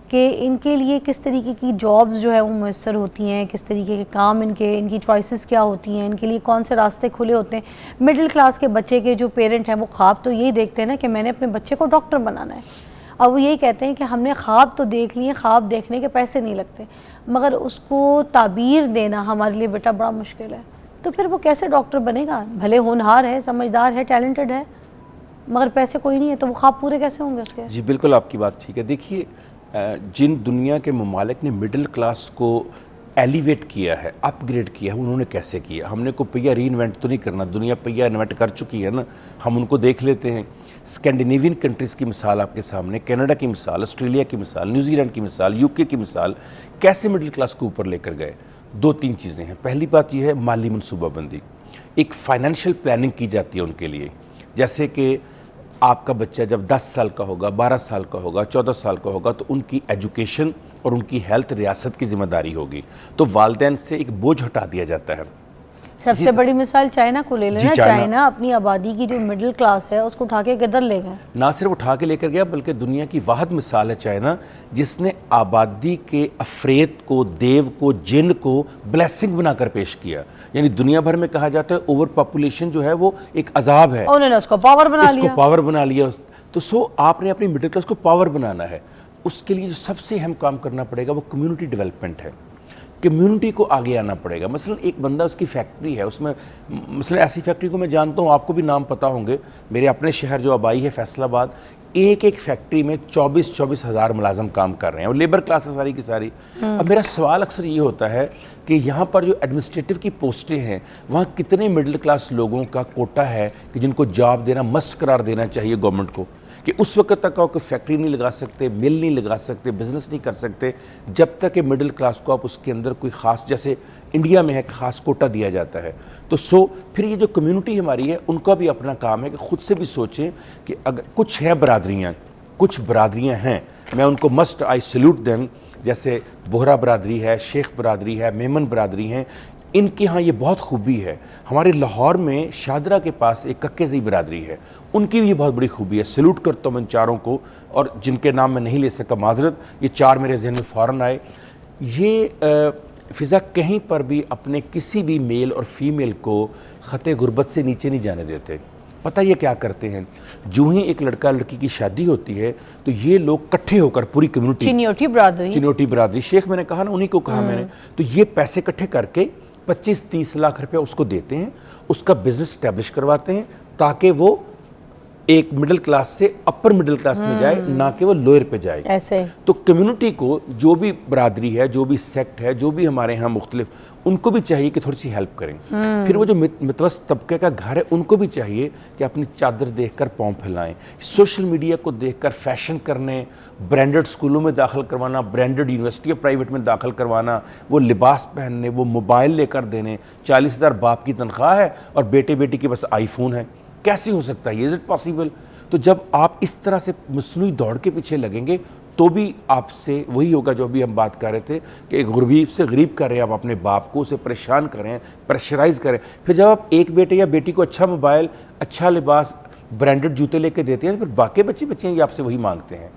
کہ ان کے لیے کس طریقے کی جابز جو ہے وہ میسر ہوتی ہیں، کس طریقے کے کام ان کی چوائسز کیا ہوتی ہیں، ان کے لیے کون سے راستے کھلے ہوتے ہیں. مڈل کلاس کے بچے کے جو پیرنٹ ہیں وہ خواب تو یہی دیکھتے ہیں نا کہ میں نے اپنے بچے کو ڈاکٹر بنانا ہے، اور وہ یہی کہتے ہیں کہ ہم نے خواب تو دیکھ لیے، خواب دیکھنے کے پیسے نہیں لگتے، مگر اس کو تعبیر دینا ہمارے لیے بیٹا بڑا مشکل ہے. تو پھر وہ کیسے ڈاکٹر بنے گا؟ بھلے ہونہار ہے، سمجھدار ہے، ٹیلنٹڈ ہے، مگر پیسے کوئی نہیں ہے، تو وہ خواب پورے کیسے ہوں گے اس کے؟ جی بالکل آپ کی بات ٹھیک ہے. دیکھیے جن دنیا کے ممالک نے مڈل کلاس کو ایلیویٹ کیا ہے، اپ گریڈ کیا ہے، انہوں نے کیسے کیا؟ ہم نے کوئی پہیہ ری انوینٹ تو نہیں کرنا، دنیا پہیہ انوینٹ کر چکی ہے نا، ہم ان کو دیکھ لیتے ہیں. اسکینڈینیوین کنٹریز کی مثال آپ کے سامنے، کینیڈا کی مثال، آسٹریلیا کی مثال، نیوزی لینڈ کی مثال، UK کی مثال، کیسے مڈل کلاس کو اوپر لے کر گئے. 2-3 چیزیں ہیں. پہلی بات یہ ہے مالی منصوبہ بندی، ایک فائنینشیل پلاننگ کی جاتی ہے ان کے لیے. جیسے کہ آپ کا بچہ جب 10 سال کا ہوگا، 12 سال کا ہوگا، 14 سال کا ہوگا، تو ان کی ایجوکیشن اور ان کی ہیلتھ ریاست کی ذمہ داری ہوگی. تو والدین سے ایک بوجھ ہٹا دیا جاتا ہے. سب سے بڑی مثال چائنا کو لے لینا. چائنا اپنی آبادی کی جو مڈل کلاس ہے اس کو اٹھا کے کدھر لے گئے؟ نہ صرف اٹھا کے لے کر گیا بلکہ دنیا کی واحد مثال ہے چائنا، جس نے آبادی کے افریت کو، دیو کو، جن کو بلیسنگ بنا کر پیش کیا. یعنی دنیا بھر میں کہا جاتا ہے اوور پاپولیشن جو ہے وہ ایک عذاب ہے، انہوں نے اس کو پاور بنا لیا. اس کو پاور بنا لیا. تو آپ نے اپنی مڈل کلاس کو پاور بنانا ہے. اس کے لیے جو سب سے اہم کام کرنا پڑے گا وہ کمیونٹی ڈیولپمنٹ ہے. کمیونٹی کو آگے آنا پڑے گا. مثلا ایک بندہ، اس کی فیکٹری ہے، اس میں مثلا ایسی فیکٹری کو میں جانتا ہوں، آپ کو بھی نام پتہ ہوں گے، میرے اپنے شہر جو آبائی ہے فیصل آباد، ایک ایک فیکٹری میں 24 ہزار ملازم کام کر رہے ہیں اور لیبر کلاس ہے ساری کی ساری. اب میرا سوال اکثر یہ ہوتا ہے کہ یہاں پر جو ایڈمنسٹریٹو کی پوسٹیں ہیں وہاں کتنے مڈل کلاس لوگوں کا کوٹا ہے کہ جن کو جاب دینا مسٹ قرار دینا چاہیے گورنمنٹ کو, کہ اس وقت تک آپ کوئی فیکٹری نہیں لگا سکتے, مل نہیں لگا سکتے, بزنس نہیں کر سکتے جب تک کہ مڈل کلاس کو آپ اس کے اندر کوئی خاص, جیسے انڈیا میں ہے خاص کوٹا دیا جاتا ہے. تو پھر یہ جو کمیونٹی ہماری ہے ان کا بھی اپنا کام ہے کہ خود سے بھی سوچیں کہ اگر کچھ برادریاں ہیں, میں ان کو مسٹ آئی سیلوٹ دیم, جیسے بہرا برادری ہے, شیخ برادری ہے, میمن برادری ہیں, ان کے ہاں یہ بہت خوبی ہے. ہمارے لاہور میں شادرہ کے پاس ایک ککے زئی برادری ہے, ان کی بھی یہ بہت بڑی خوبی ہے. سیلوٹ کرتا ہوں میں ان چاروں کو, اور جن کے نام میں نہیں لے سکا معذرت, یہ 4 میرے ذہن میں فوراً آئے. یہ فضا کہیں پر بھی اپنے کسی بھی میل اور فیمیل کو خط غربت سے نیچے نہیں جانے دیتے. پتہ یہ کیا کرتے ہیں, جو ہی ایک لڑکا لڑکی کی شادی ہوتی ہے تو یہ لوگ کٹھے ہو کر پوری کمیونٹی, چنوٹی برادری, شیخ میں نے کہا نا, انہی کو کہا میں نے, تو یہ پیسے کٹھے کر کے 25-30 لاکھ روپے اس کو دیتے ہیں, اس کا بزنس اسٹیبلش کرواتے ہیں تاکہ وہ ایک مڈل کلاس سے اپر مڈل کلاس میں جائے, نہ کہ وہ لوئر پہ جائے. ایسے تو کمیونٹی کو, جو بھی برادری ہے, جو بھی سیکٹ ہے, جو بھی ہمارے ہاں مختلف, ان کو بھی چاہیے کہ تھوڑی سی ہیلپ کریں. پھر وہ جو متوسط طبقے کا گھر ہے ان کو بھی چاہیے کہ اپنی چادر دیکھ کر پاؤں پھیلائیں. سوشل میڈیا کو دیکھ کر فیشن کرنے, برانڈڈ اسکولوں میں داخل کروانا, برانڈڈ یونیورسٹی اور پرائیویٹ میں داخل کروانا, وہ لباس پہننے, وہ موبائل لے کر دینے. 40,000 باپ کی تنخواہ ہے اور بیٹے بیٹی کے بس آئی فون ہے. کیسے ہو سکتا ہے, از اٹ پاسبل؟ تو جب آپ اس طرح سے مصنوعی دوڑ کے پیچھے لگیں گے تو بھی آپ سے وہی ہوگا جو ابھی ہم بات کر رہے تھے کہ ایک غریب سے غریب کر رہے ہیں آپ اپنے باپ کو, اسے پریشان کریں, پریشرائز کریں. پھر جب آپ ایک بیٹے یا بیٹی کو اچھا موبائل, اچھا لباس, برانڈڈ جوتے لے کے دیتے ہیں, پھر باقی بچے یہ آپ سے وہی مانگتے ہیں.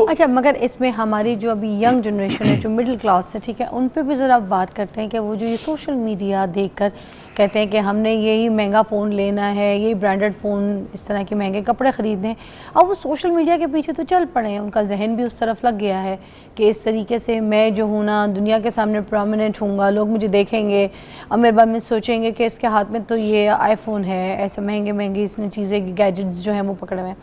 اچھا, مگر اس میں ہماری جو ابھی ینگ جنریشن ہے, جو مڈل کلاس ہے, ٹھیک ہے, ان پہ بھی ذرا بات کرتے ہیں کہ وہ جو یہ سوشل میڈیا دیکھ کر کہتے ہیں کہ ہم نے یہی مہنگا فون لینا ہے, یہی برانڈڈ فون, اس طرح کے مہنگے کپڑے خریدنے ہیں. اب وہ سوشل میڈیا کے پیچھے تو چل پڑے ہیں, ان کا ذہن بھی اس طرف لگ گیا ہے کہ اس طریقے سے میں جو ہوں نا دنیا کے سامنے پرومیننٹ ہوں گا, لوگ مجھے دیکھیں گے اور میرے بارے میں سوچیں گے کہ اس کے ہاتھ میں تو یہ آئی فون ہے, ایسے مہنگے اس نے چیزیں, گیجٹس جو ہیں وہ پکڑے ہوئے ہیں.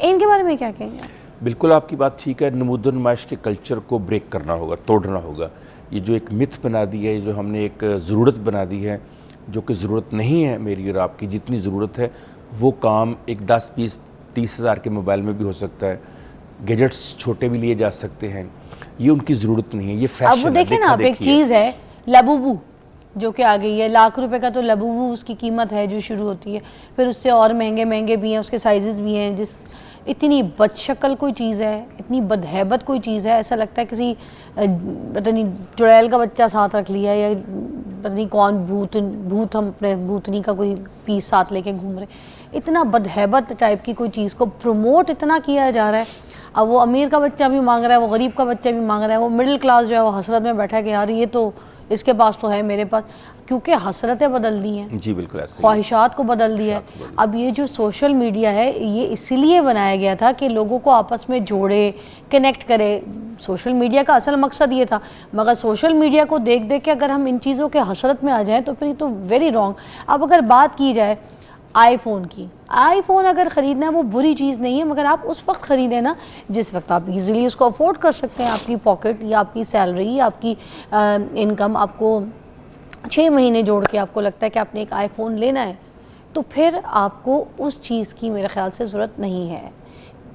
ان کے بارے میں کیا کہیں گے؟ بالکل آپ کی بات ٹھیک ہے. نمود و نمائش کے کلچر کو بریک کرنا ہوگا, توڑنا ہوگا. یہ جو ایک متھ بنا دی ہے, جو ہم نے ایک ضرورت بنا دی ہے, جو کہ ضرورت نہیں ہے میری اور آپ کی, جتنی ضرورت ہے وہ کام ایک 10-20-30 ہزار کے موبائل میں بھی ہو سکتا ہے. گیجٹس چھوٹے بھی لیے جا سکتے ہیں, یہ ان کی ضرورت نہیں ہے, یہ فیشن ہے. اب وہ دیکھیں نا, آپ ایک چیز ہے لبوبو جو کہ آ گئی ہے, ₹1,00,000 کا تو لبوبو اس کی قیمت ہے جو شروع ہوتی ہے. پھر اس سے اور مہنگے بھی ہیں, اس کے سائزز بھی ہیں. جس اتنی بد شکل کوئی چیز ہے, اتنی بدہیبت کوئی چیز ہے, ایسا لگتا ہے کسی پتہ نہیں چڑیل کا بچہ ساتھ رکھ لیا, یا پتہ نہیں کون بھوت ہم اپنے بھوتنی کا کوئی پیس ساتھ لے کے گھوم رہے. اتنا بدہیبت ٹائپ کی کوئی چیز کو پروموٹ اتنا کیا جا رہا ہے. اب وہ امیر کا بچہ بھی مانگ رہا ہے, وہ غریب کا بچہ بھی مانگ رہا ہے, وہ مڈل کلاس جو ہے وہ حسرت میں بیٹھا ہے کہ یار یہ تو اس کے پاس تو ہے, میرے پاس, کیونکہ حسرتیں بدل دی ہیں. جی بالکل ایسا, خواہشات کو بدل دیا ہے. اب یہ جو سوشل میڈیا ہے یہ اسی لیے بنایا گیا تھا کہ لوگوں کو آپس میں جوڑے, کنیکٹ کرے. سوشل میڈیا کا اصل مقصد یہ تھا, مگر سوشل میڈیا کو دیکھ کے اگر ہم ان چیزوں کے حسرت میں آ جائیں تو پھر یہ تو ویری رانگ. اب اگر بات کی جائے آئی فون کی, آئی فون اگر خریدنا ہے وہ بری چیز نہیں ہے, مگر آپ اس وقت خریدیں نا جس وقت آپ ایزیلی اس کو افورڈ کر سکتے ہیں. آپ کی پاکٹ یا آپ کی سیلری یا آپ کی انکم آپ کو 6 مہینے جوڑ کے آپ کو لگتا ہے کہ آپ نے ایک آئی فون لینا ہے, تو پھر آپ کو اس چیز کی میرے خیال سے ضرورت نہیں ہے.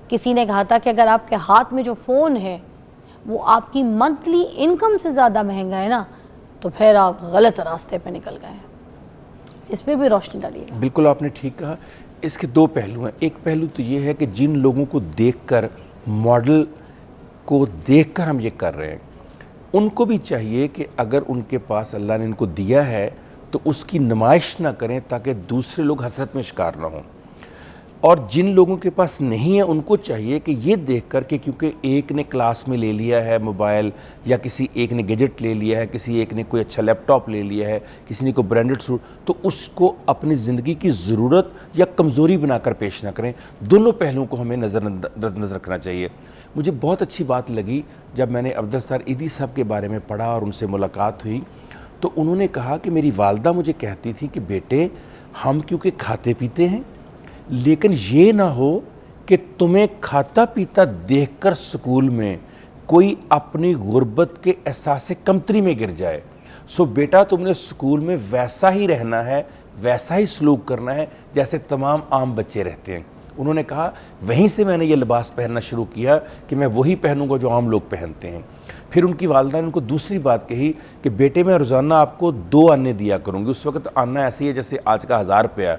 کسی نے کہا تھا کہ اگر آپ کے ہاتھ میں جو فون ہے وہ آپ کی منتھلی انکم سے زیادہ مہنگا ہے نا, تو پھر آپ غلط راستے پہ نکل گئے ہیں. اس پہ بھی روشنی ڈالیے. بالکل آپ نے ٹھیک کہا. اس کے 2 پہلو ہیں. ایک پہلو تو یہ ہے کہ جن لوگوں کو دیکھ کر, ماڈل کو دیکھ کر ہم یہ کر رہے ہیں, ان کو بھی چاہیے کہ اگر ان کے پاس اللہ نے ان کو دیا ہے تو اس کی نمائش نہ کریں تاکہ دوسرے لوگ حسرت میں شکار نہ ہوں. اور جن لوگوں کے پاس نہیں ہے ان کو چاہیے کہ یہ دیکھ کر کہ کیونکہ ایک نے کلاس میں لے لیا ہے موبائل, یا کسی ایک نے گیجٹ لے لیا ہے, کسی ایک نے کوئی اچھا لیپ ٹاپ لے لیا ہے, کسی نے کوئی برانڈڈ سوٹ, تو اس کو اپنی زندگی کی ضرورت یا کمزوری بنا کر پیش نہ کریں. دونوں پہلوؤں کو ہمیں نظر رکھنا چاہیے. مجھے بہت اچھی بات لگی جب میں نے عبدالستار ایدھی صاحب کے بارے میں پڑھا اور ان سے ملاقات ہوئی, تو انہوں نے کہا کہ میری والدہ مجھے کہتی تھی کہ بیٹے ہم کیونکہ کھاتے پیتے ہیں, لیکن یہ نہ ہو کہ کہ تمہیں کھاتا پیتا دیکھ کر سکول میں کوئی اپنی غربت کے احساس کمتری میں گر جائے. سو بیٹا تم نے سکول میں ویسا ہی رہنا ہے, ویسا ہی سلوک کرنا ہے جیسے تمام عام بچے رہتے ہیں. انہوں نے کہا وہیں سے میں نے یہ لباس پہننا شروع کیا کہ میں وہی پہنوں گا جو عام لوگ پہنتے ہیں. پھر ان کی والدہ نے ان کو دوسری بات کہی کہ بیٹے میں روزانہ آپ کو 2 آنے دیا کروں گی. اس وقت آنا ایسے ہی ہے جیسے آج کا 1000 روپیہ.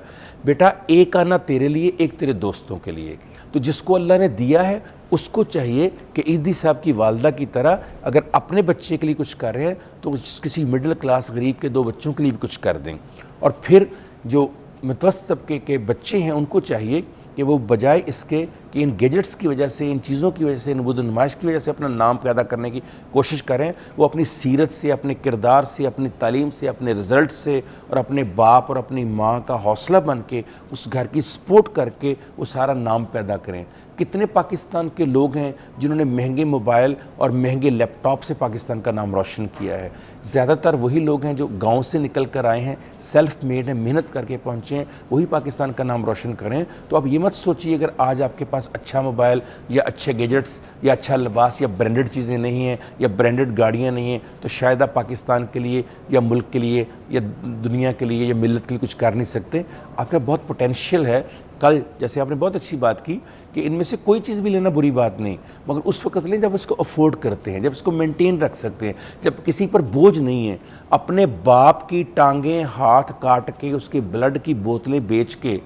بیٹا 1 آنا تیرے لیے, 1 تیرے دوستوں کے لیے. تو جس کو اللہ نے دیا ہے اس کو چاہیے کہ عیدی صاحب کی والدہ کی طرح اگر اپنے بچے کے لیے کچھ کر رہے ہیں تو کسی مڈل کلاس غریب کے 2 بچوں کے لیے بھی کچھ کر دیں. اور پھر جو متوسط طبقے کے بچے ہیں ان کو چاہیے کہ وہ بجائے اس کے کہ ان گیجٹس کی وجہ سے, ان چیزوں کی وجہ سے, نمود و نمائش کی وجہ سے اپنا نام پیدا کرنے کی کوشش کریں, وہ اپنی سیرت سے, اپنے کردار سے, اپنی تعلیم سے, اپنے رزلٹ سے اور اپنے باپ اور اپنی ماں کا حوصلہ بن کے اس گھر کی سپورٹ کر کے وہ سارا نام پیدا کریں. کتنے پاکستان کے لوگ ہیں جنہوں نے مہنگے موبائل اور مہنگے لیپ ٹاپ سے پاکستان کا نام روشن کیا ہے. زیادہ تر وہی لوگ ہیں جو گاؤں سے نکل کر آئے ہیں, سیلف میڈ ہیں, محنت کر کے پہنچے ہیں, وہی پاکستان کا نام روشن کریں. تو آپ یہ مت سوچیے اگر آج آپ کے پاس اچھا موبائل یا اچھے گیجٹس یا اچھا لباس یا برانڈڈ چیزیں نہیں ہیں یا برانڈڈ گاڑیاں نہیں ہیں تو شاید آپ پاکستان کے لیے یا ملک کے لیے یا دنیا کے لیے یا ملت کے لیے کچھ کر نہیں سکتے. آپ کا بہت پوٹینشیل ہے. کل جیسے آپ نے بہت اچھی بات کی کہ ان میں سے کوئی چیز بھی لینا بری بات نہیں, مگر اس وقت لیں جب اس کو افورڈ کرتے ہیں, جب اس کو مینٹین رکھ سکتے ہیں, جب کسی پر بوجھ نہیں ہے. اپنے باپ کی ٹانگیں ہاتھ کاٹ کے اس کے بلڈ کی بوتلیں بیچ کے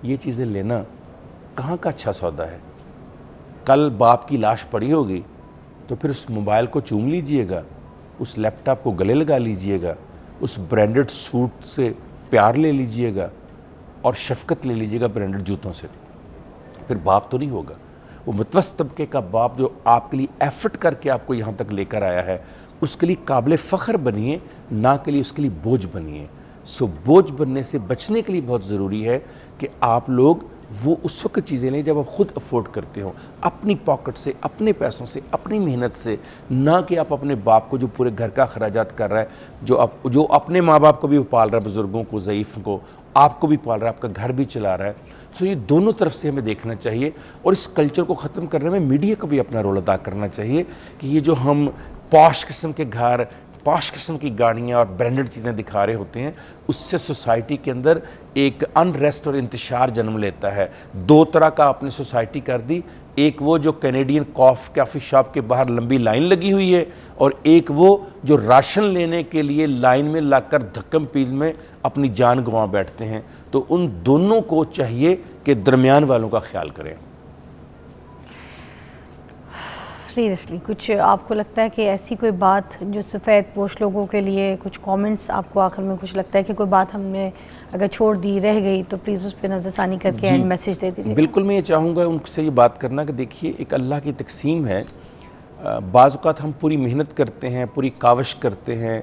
یہ چیزیں لینا کہاں کا اچھا سودا ہے. کل باپ کی لاش پڑی ہوگی تو پھر اس موبائل کو چوم لیجئے گا, اس لیپ ٹاپ کو گلے لگا لیجئے گا, اس برانڈڈ سوٹ سے پیار لے لیجئے گا اور شفقت لے لیجئے گا برانڈڈ جوتوں سے. پھر باپ تو نہیں ہوگا. وہ متوسط طبقے کا باپ جو آپ کے لیے ایفرٹ کر کے آپ کو یہاں تک لے کر آیا ہے اس کے لیے قابل فخر بنیے, نہ کے لیے اس کے لیے بوجھ بنیے. سو بوجھ بننے سے بچنے کے لیے بہت ضروری ہے کہ آپ لوگ وہ اس وقت چیزیں لیں جب آپ خود افورڈ کرتے ہو, اپنی پاکٹ سے, اپنے پیسوں سے, اپنی محنت سے, نہ کہ آپ اپنے باپ کو جو پورے گھر کا اخراجات کر رہا ہے, جو اپنے ماں باپ کو بھی پال رہا ہے, بزرگوں کو, ضعیف کو, آپ کو بھی پال رہا ہے, آپ کا گھر بھی چلا رہا ہے. سو یہ دونوں طرف سے ہمیں دیکھنا چاہیے اور اس کلچر کو ختم کرنے میں میڈیا کو بھی اپنا رول ادا کرنا چاہیے کہ یہ جو ہم پاش قسم کے گھر, پاش قسم کی گاڑیاں اور برانڈڈ چیزیں دکھا رہے ہوتے ہیں اس سے سوسائٹی کے اندر ایک انریسٹ اور انتشار جنم لیتا ہے. 2 طرح کا آپ نے سوسائٹی کر دی, ایک وہ جو کینیڈین کافی شاپ کے باہر لمبی لائن لگی ہوئی ہے اور ایک وہ جو راشن لینے کے لیے لائن میں لگ کر دھکم پیل میں اپنی جان گنوا بیٹھتے ہیں. تو ان دونوں کو چاہیے کہ درمیان والوں کا خیال کریں. سیریسلی کچھ آپ کو لگتا ہے کہ ایسی کوئی بات جو سفید پوش لوگوں کے لیے کچھ کامنٹس آپ کو آخر میں کچھ لگتا ہے کہ کوئی بات ہم نے اگر چھوڑ دی, رہ گئی تو پلیز اس پہ نظر ثانی کر کے اینڈ میسیج دے دیجیے. بالکل میں یہ چاہوں گا ان سے یہ بات کرنا کہ دیکھیے ایک اللہ کی تقسیم ہے. بعض اوقات ہم پوری محنت کرتے ہیں, پوری کاوش کرتے ہیں,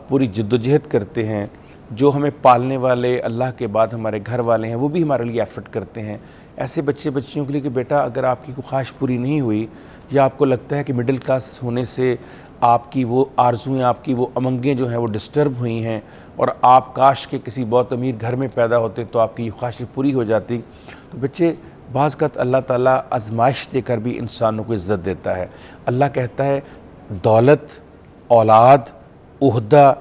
پوری جدوجہد کرتے ہیں, جو ہمیں پالنے والے اللہ کے بعد ہمارے گھر والے ہیں وہ بھی ہمارے لیے ایفرٹ کرتے ہیں. ایسے بچیوں کے لیے کہ بیٹا اگر آپ کی کوئی خواہش پوری نہیں ہوئی یا آپ کو لگتا ہے کہ مڈل کلاس ہونے سے آپ کی وہ آرزویں, آپ کی وہ امنگیں جو ہیں وہ ڈسٹرب ہوئی ہیں اور آپ کاش کے کسی بہت امیر گھر میں پیدا ہوتے تو آپ کی یہ خواہشیں پوری ہو جاتی. تو بچے بعض اوقات اللہ تعالیٰ آزمائش دے کر بھی انسانوں کو عزت دیتا ہے. اللہ کہتا ہے دولت, اولاد, عہدہ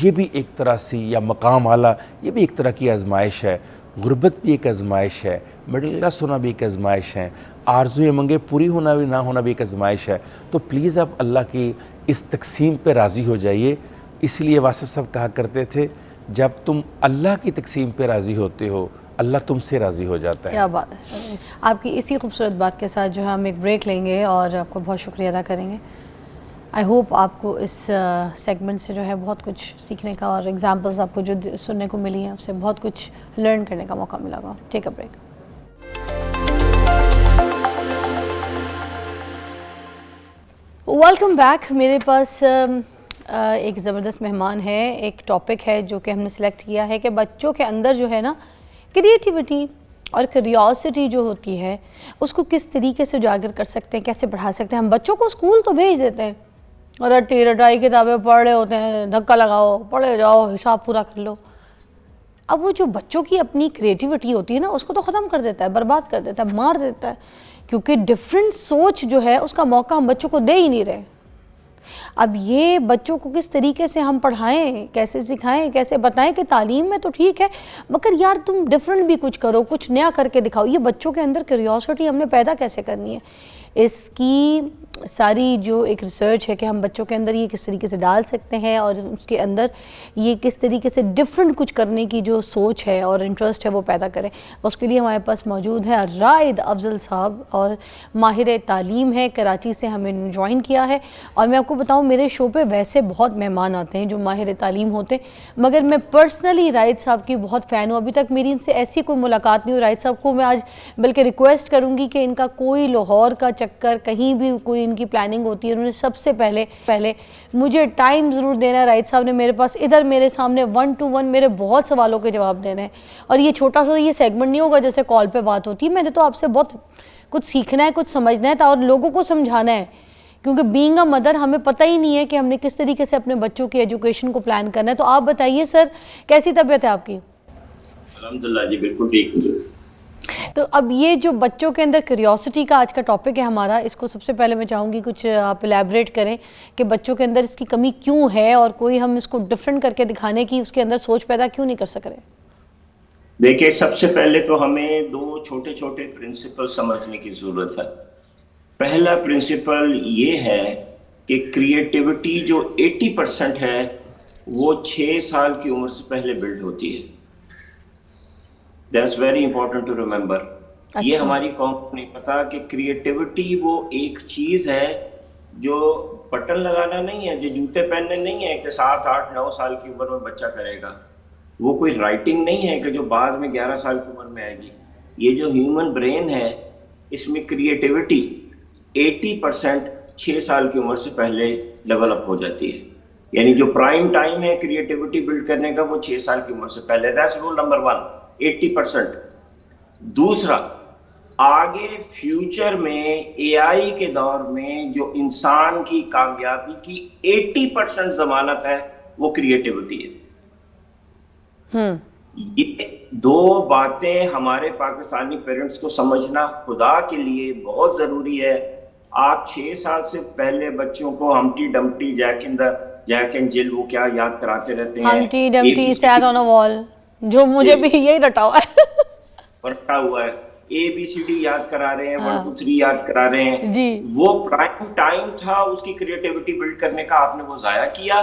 یہ بھی ایک طرح سے, یا مقام اعلیٰ یہ بھی ایک طرح کی آزمائش ہے. غربت بھی ایک آزمائش ہے, مڈل کلاس ہونا بھی ایک آزمائش ہے, آرزویں منگیں پوری ہونا بھی نہ ہونا بھی ایک آزمائش ہے. تو پلیز آپ اللہ کی اس تقسیم پہ راضی ہو جائیے. اس لیے واصف صاحب کہا کرتے تھے جب تم اللہ کی تقسیم پہ راضی ہوتے ہو اللہ تم سے راضی ہو جاتا ہے. کیا بات ہے سر. آپ کی اسی خوبصورت بات کے ساتھ جو ہے ہم ایک بریک لیں گے اور آپ کو بہت شکریہ ادا کریں گے. آئی ہوپ آپ کو اس سیگمنٹ سے جو ہے بہت کچھ سیکھنے کا اور ایگزامپلز آپ کو جو سننے کو ملی ہیں اس سے بہت کچھ لرن کرنے کا موقع ملا گا. ٹیک اے بریک. Welcome back. میرے پاس ایک زبردست مہمان ہے. ایک ٹاپک ہے جو کہ ہم نے سلیکٹ کیا ہے کہ بچوں کے اندر جو ہے نا کریٹیوٹی اور کریوسٹی جو ہوتی ہے اس کو کس طریقے سے اجاگر کر سکتے ہیں, کیسے بڑھا سکتے ہیں. ہم بچوں کو اسکول تو بھیج دیتے ہیں اور رٹی رٹائی کتابیں پڑھ رہے ہوتے ہیں, دھکا لگاؤ, پڑھے جاؤ, حساب پورا کر لو. اب وہ جو بچوں کی اپنی کریٹیوٹی ہوتی ہے نا اس کو تو ختم کر دیتا ہے, برباد کر دیتا ہے, مار دیتا ہے, کیونکہ ڈیفرنٹ سوچ جو ہے اس کا موقع ہم بچوں کو دے ہی نہیں رہے. اب یہ بچوں کو کس طریقے سے ہم پڑھائیں, کیسے سکھائیں, کیسے بتائیں کہ تعلیم میں تو ٹھیک ہے مگر یار تم ڈیفرنٹ بھی کچھ کرو, کچھ نیا کر کے دکھاؤ. یہ بچوں کے اندر کیوریوسٹی ہم نے پیدا کیسے کرنی ہے, اس کی ساری جو ایک ریسرچ ہے کہ ہم بچوں کے اندر یہ کس طریقے سے ڈال سکتے ہیں اور اس کے اندر یہ کس طریقے سے ڈیفرنٹ کچھ کرنے کی جو سوچ ہے اور انٹرسٹ ہے وہ پیدا کریں. اس کے لیے ہمارے پاس موجود ہے رائد افضل صاحب, اور ماہر تعلیم ہے, کراچی سے ہمیں جوائن کیا ہے. اور میں آپ کو بتاؤں میرے شو پہ ویسے بہت مہمان آتے ہیں جو ماہر تعلیم ہوتے ہیں, مگر میں پرسنلی رائد صاحب کی بہت فین ہوں. ابھی تک میری ان سے ایسی کوئی ملاقات نہیں ہوئی. رائد صاحب کو میں آج بلکہ ریکویسٹ کروں گی کہ ان کا کوئی لاہور کا چکر, کہیں بھی کوئی ان کی پلاننگ ہوتی ہے, انہوں نے سب سے پہلے مجھے ٹائم ضرور دینا ہے. رائد صاحب نے میرے پاس ادھر میرے سامنے 1 to 1 میرے بہت سوالوں کے جواب دینے ہیں, اور یہ چھوٹا سا یہ سیگمنٹ نہیں ہوگا جیسے کال پہ بات ہوتی ہے. میں نے تو آپ سے بہت کچھ سیکھنا ہے, کچھ سمجھنا ہے اور لوگوں کو سمجھانا ہے, کیونکہ بینگ اے مدر ہمیں پتہ ہی نہیں ہے کہ ہم نے کس طریقے سے اپنے بچوں کی ایجوکیشن کو پلان کرنا ہے. تو آپ بتائیے سر, کیسی طبیعت ہے آپ کی؟ الحمدللہ جی بالکل ٹھیک ہوں. تو اب یہ جو بچوں کے اندر کیوریوسٹی کا آج کا ٹاپک ہے ہمارا, اس کو سب سے پہلے میں چاہوں گی کچھ آپ الیبریٹ کریں کہ بچوں کے اندر اس کی کمی کیوں ہے اور کوئی ہم اس کو ڈفرینٹ کر کے دکھانے کی اس کے اندر سوچ پیدا کیوں نہیں کر سک رہے. دیکھیں سب سے پہلے تو ہمیں 2 چھوٹے چھوٹے پرنسپل سمجھنے کی ضرورت ہے. پہلا پرنسپل یہ ہے کہ کریٹیوٹی جو 80% ہے وہ 6 سال کی عمر سے پہلے بلڈ ہوتی ہے. That's very important to remember. یہ ہماری قوم کو نہیں پتا کہ کریٹیوٹی وہ ایک چیز ہے جو بٹن لگانا نہیں ہے, جو جوتے پہننے نہیں ہے کہ 7, 8, 9 سال کی عمر میں بچہ کرے گا. وہ کوئی رائٹنگ نہیں ہے کہ جو بعد میں 11 سال کی عمر میں آئے گی. یہ جو ہیومن برین ہے اس میں کریٹیوٹی 80% 6 سال کی عمر سے پہلے لیول اپ ہو جاتی ہے. یعنی جو پرائم ٹائم ہے کریٹیوٹی بلڈ کرنے کا وہ 6 سال کی عمر سے پہلے. That's rule number 1, 80%. دوسرا, آگے فیوچر میں اے آئی کے دور میں جو انسان کی کامیابی کی 80% ضمانت ہے وہ کریٹیوٹی ہے. یہ 2 باتیں ہمارے پاکستانی پیرنٹس کو سمجھنا خدا کے لیے بہت ضروری ہے. آپ 6 سال سے پہلے بچوں کو ہمٹی ڈمپٹی جیک اینڈ جل وہ کیا یاد کراتے رہتے ہیں, ہمٹی ڈمپٹی سیٹ آن اے وال, جو مجھے بھی یہی رٹا ہوا ہے. ABCD یاد کرا رہے ہیں, 1 2 3 یاد کرا رہے ہیں جی. وہ پرائم ٹائم تھا اس کی کریٹیوٹی بلڈ کرنے کا, آپ نے وہ ضائع کیا.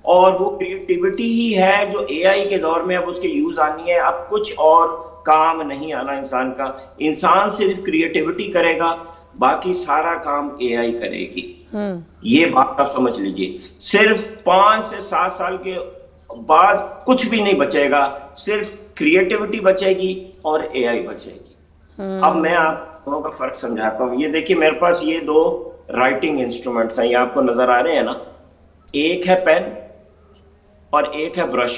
اور وہ کریٹیوٹی ہی ہے جو اے آئی کے دور میں اب اس کے یوز آنی ہے. اب کچھ اور کام نہیں آنا انسان کا. انسان صرف کریٹیوٹی کرے گا, باقی سارا کام اے آئی کرے گی. یہ بات آپ سمجھ لیجئے. صرف 5 سے 7 سال کے بعد کچھ بھی نہیں بچے گا, صرف کریٹیوٹی بچے گی اور اے آئی بچے گی. اب میں آپ دونوں کا فرق سمجھاتا ہوں. یہ دیکھیے میرے پاس یہ 2 رائٹنگ انسٹرومنٹس ہیں, یہ آپ کو نظر آ رہے ہیں نا. ایک ہے پین اور ایک ہے برش.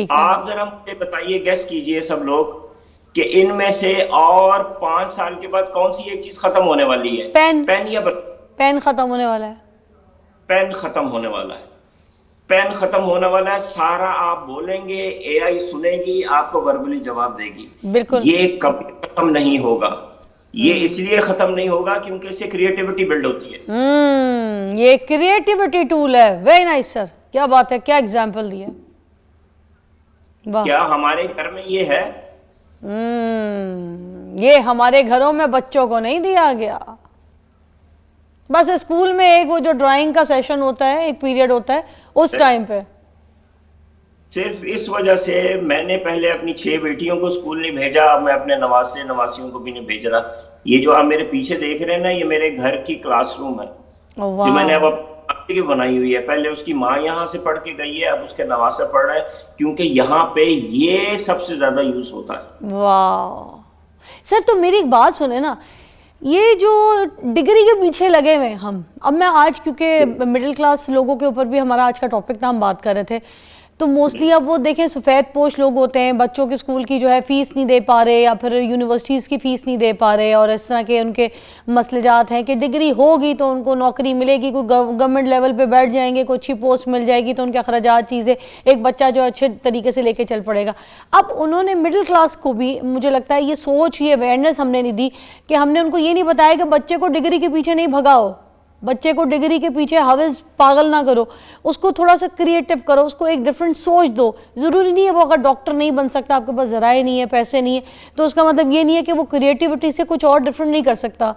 آپ ذرا مجھے بتائیے, گیس کیجئے سب لوگ کہ ان میں سے اور 5 سال کے بعد کون سی ایک چیز ختم ہونے والی ہے؟ پین یا برش؟ پین ختم ہونے والا ہے. پین ختم ہونے والا ہے. پین ختم ہونے والا ہے. سارا آپ بولیں گے, اے آئی سنے گی, آپ کو وربلی جواب دے گی. بالکل. یہ کبھی ختم نہیں ہوگا. یہ اس لیے ختم نہیں ہوگا کیونکہ اس سے کریٹیوٹی بلڈ ہوتی ہے. یہ کریٹیوٹی ٹول ہے. ویری نائس سر, کیا بات ہے, کیا ایگزامپل دی ہے. کیا ہمارے گھر میں یہ ہے؟ یہ ہمارے گھروں میں بچوں کو نہیں دیا گیا. بس اسکول میں ایک وہ جو ڈرائنگ کا سیشن ہوتا ہے, ایک پیریڈ ہوتا ہے, اس ٹائم پہ. صرف اس وجہ سے میں نے پہلے اپنی 6 بیٹیوں کو اسکول نہیں بھیجا, اب میں اپنے نواسیوں کو بھی نہیں بھیج رہا. یہ جو آپ میرے پیچھے دیکھ رہے ہیں نا, یہ میرے گھر کی کلاس روم ہے جو میں نے اب کی بنائی ہوئی ہے. پہلے اس کی ماں یہاں سے پڑھ کے گئی ہے, اب اس کے نواسے پڑھ رہے ہیں, کیونکہ یہاں پہ یہ سب سے زیادہ یوز ہوتا ہے. واو سر, تو میری ایک بات سنیں نا, یہ جو ڈگری کے پیچھے لگے ہوئے ہم, اب میں آج کیونکہ مڈل کلاس لوگوں کے اوپر بھی ہمارا آج کا ٹاپک تھا, ہم بات کر رہے تھے, تو موسٹلی اب وہ دیکھیں سفید پوش لوگ ہوتے ہیں, بچوں کے اسکول کی جو ہے فیس نہیں دے پا رہے, یا پھر یونیورسٹیز کی فیس نہیں دے پا رہے, اور اس طرح کے ان کے مسئلات ہیں کہ ڈگری ہوگی تو ان کو نوکری ملے گی, کوئی گورنمنٹ لیول پہ بیٹھ جائیں گے, کوئی اچھی پوسٹ مل جائے گی تو ان کے اخراجات چیزیں ایک بچہ جو اچھے طریقے سے لے کے چل پڑے گا. اب انہوں نے مڈل کلاس کو بھی مجھے لگتا ہے یہ سوچ, یہ اویئرنیس ہم نے نہیں دی کہ ہم نے ان کو یہ نہیں بتایا کہ بچے کو ڈگری کے پیچھے نہیں بھگاؤ, بچے کو ڈگری کے پیچھے حوث پاگل نہ کرو, اس کو تھوڑا سا کریٹو کرو, اس کو ایک ڈیفرنٹ سوچ دو. ضروری نہیں ہے وہ اگر ڈاکٹر نہیں بن سکتا, آپ کے پاس ذرائع نہیں ہے, پیسے نہیں ہے, تو اس کا مطلب یہ نہیں ہے کہ وہ کریٹیوٹی سے کچھ اور ڈیفرنٹ نہیں کر سکتا.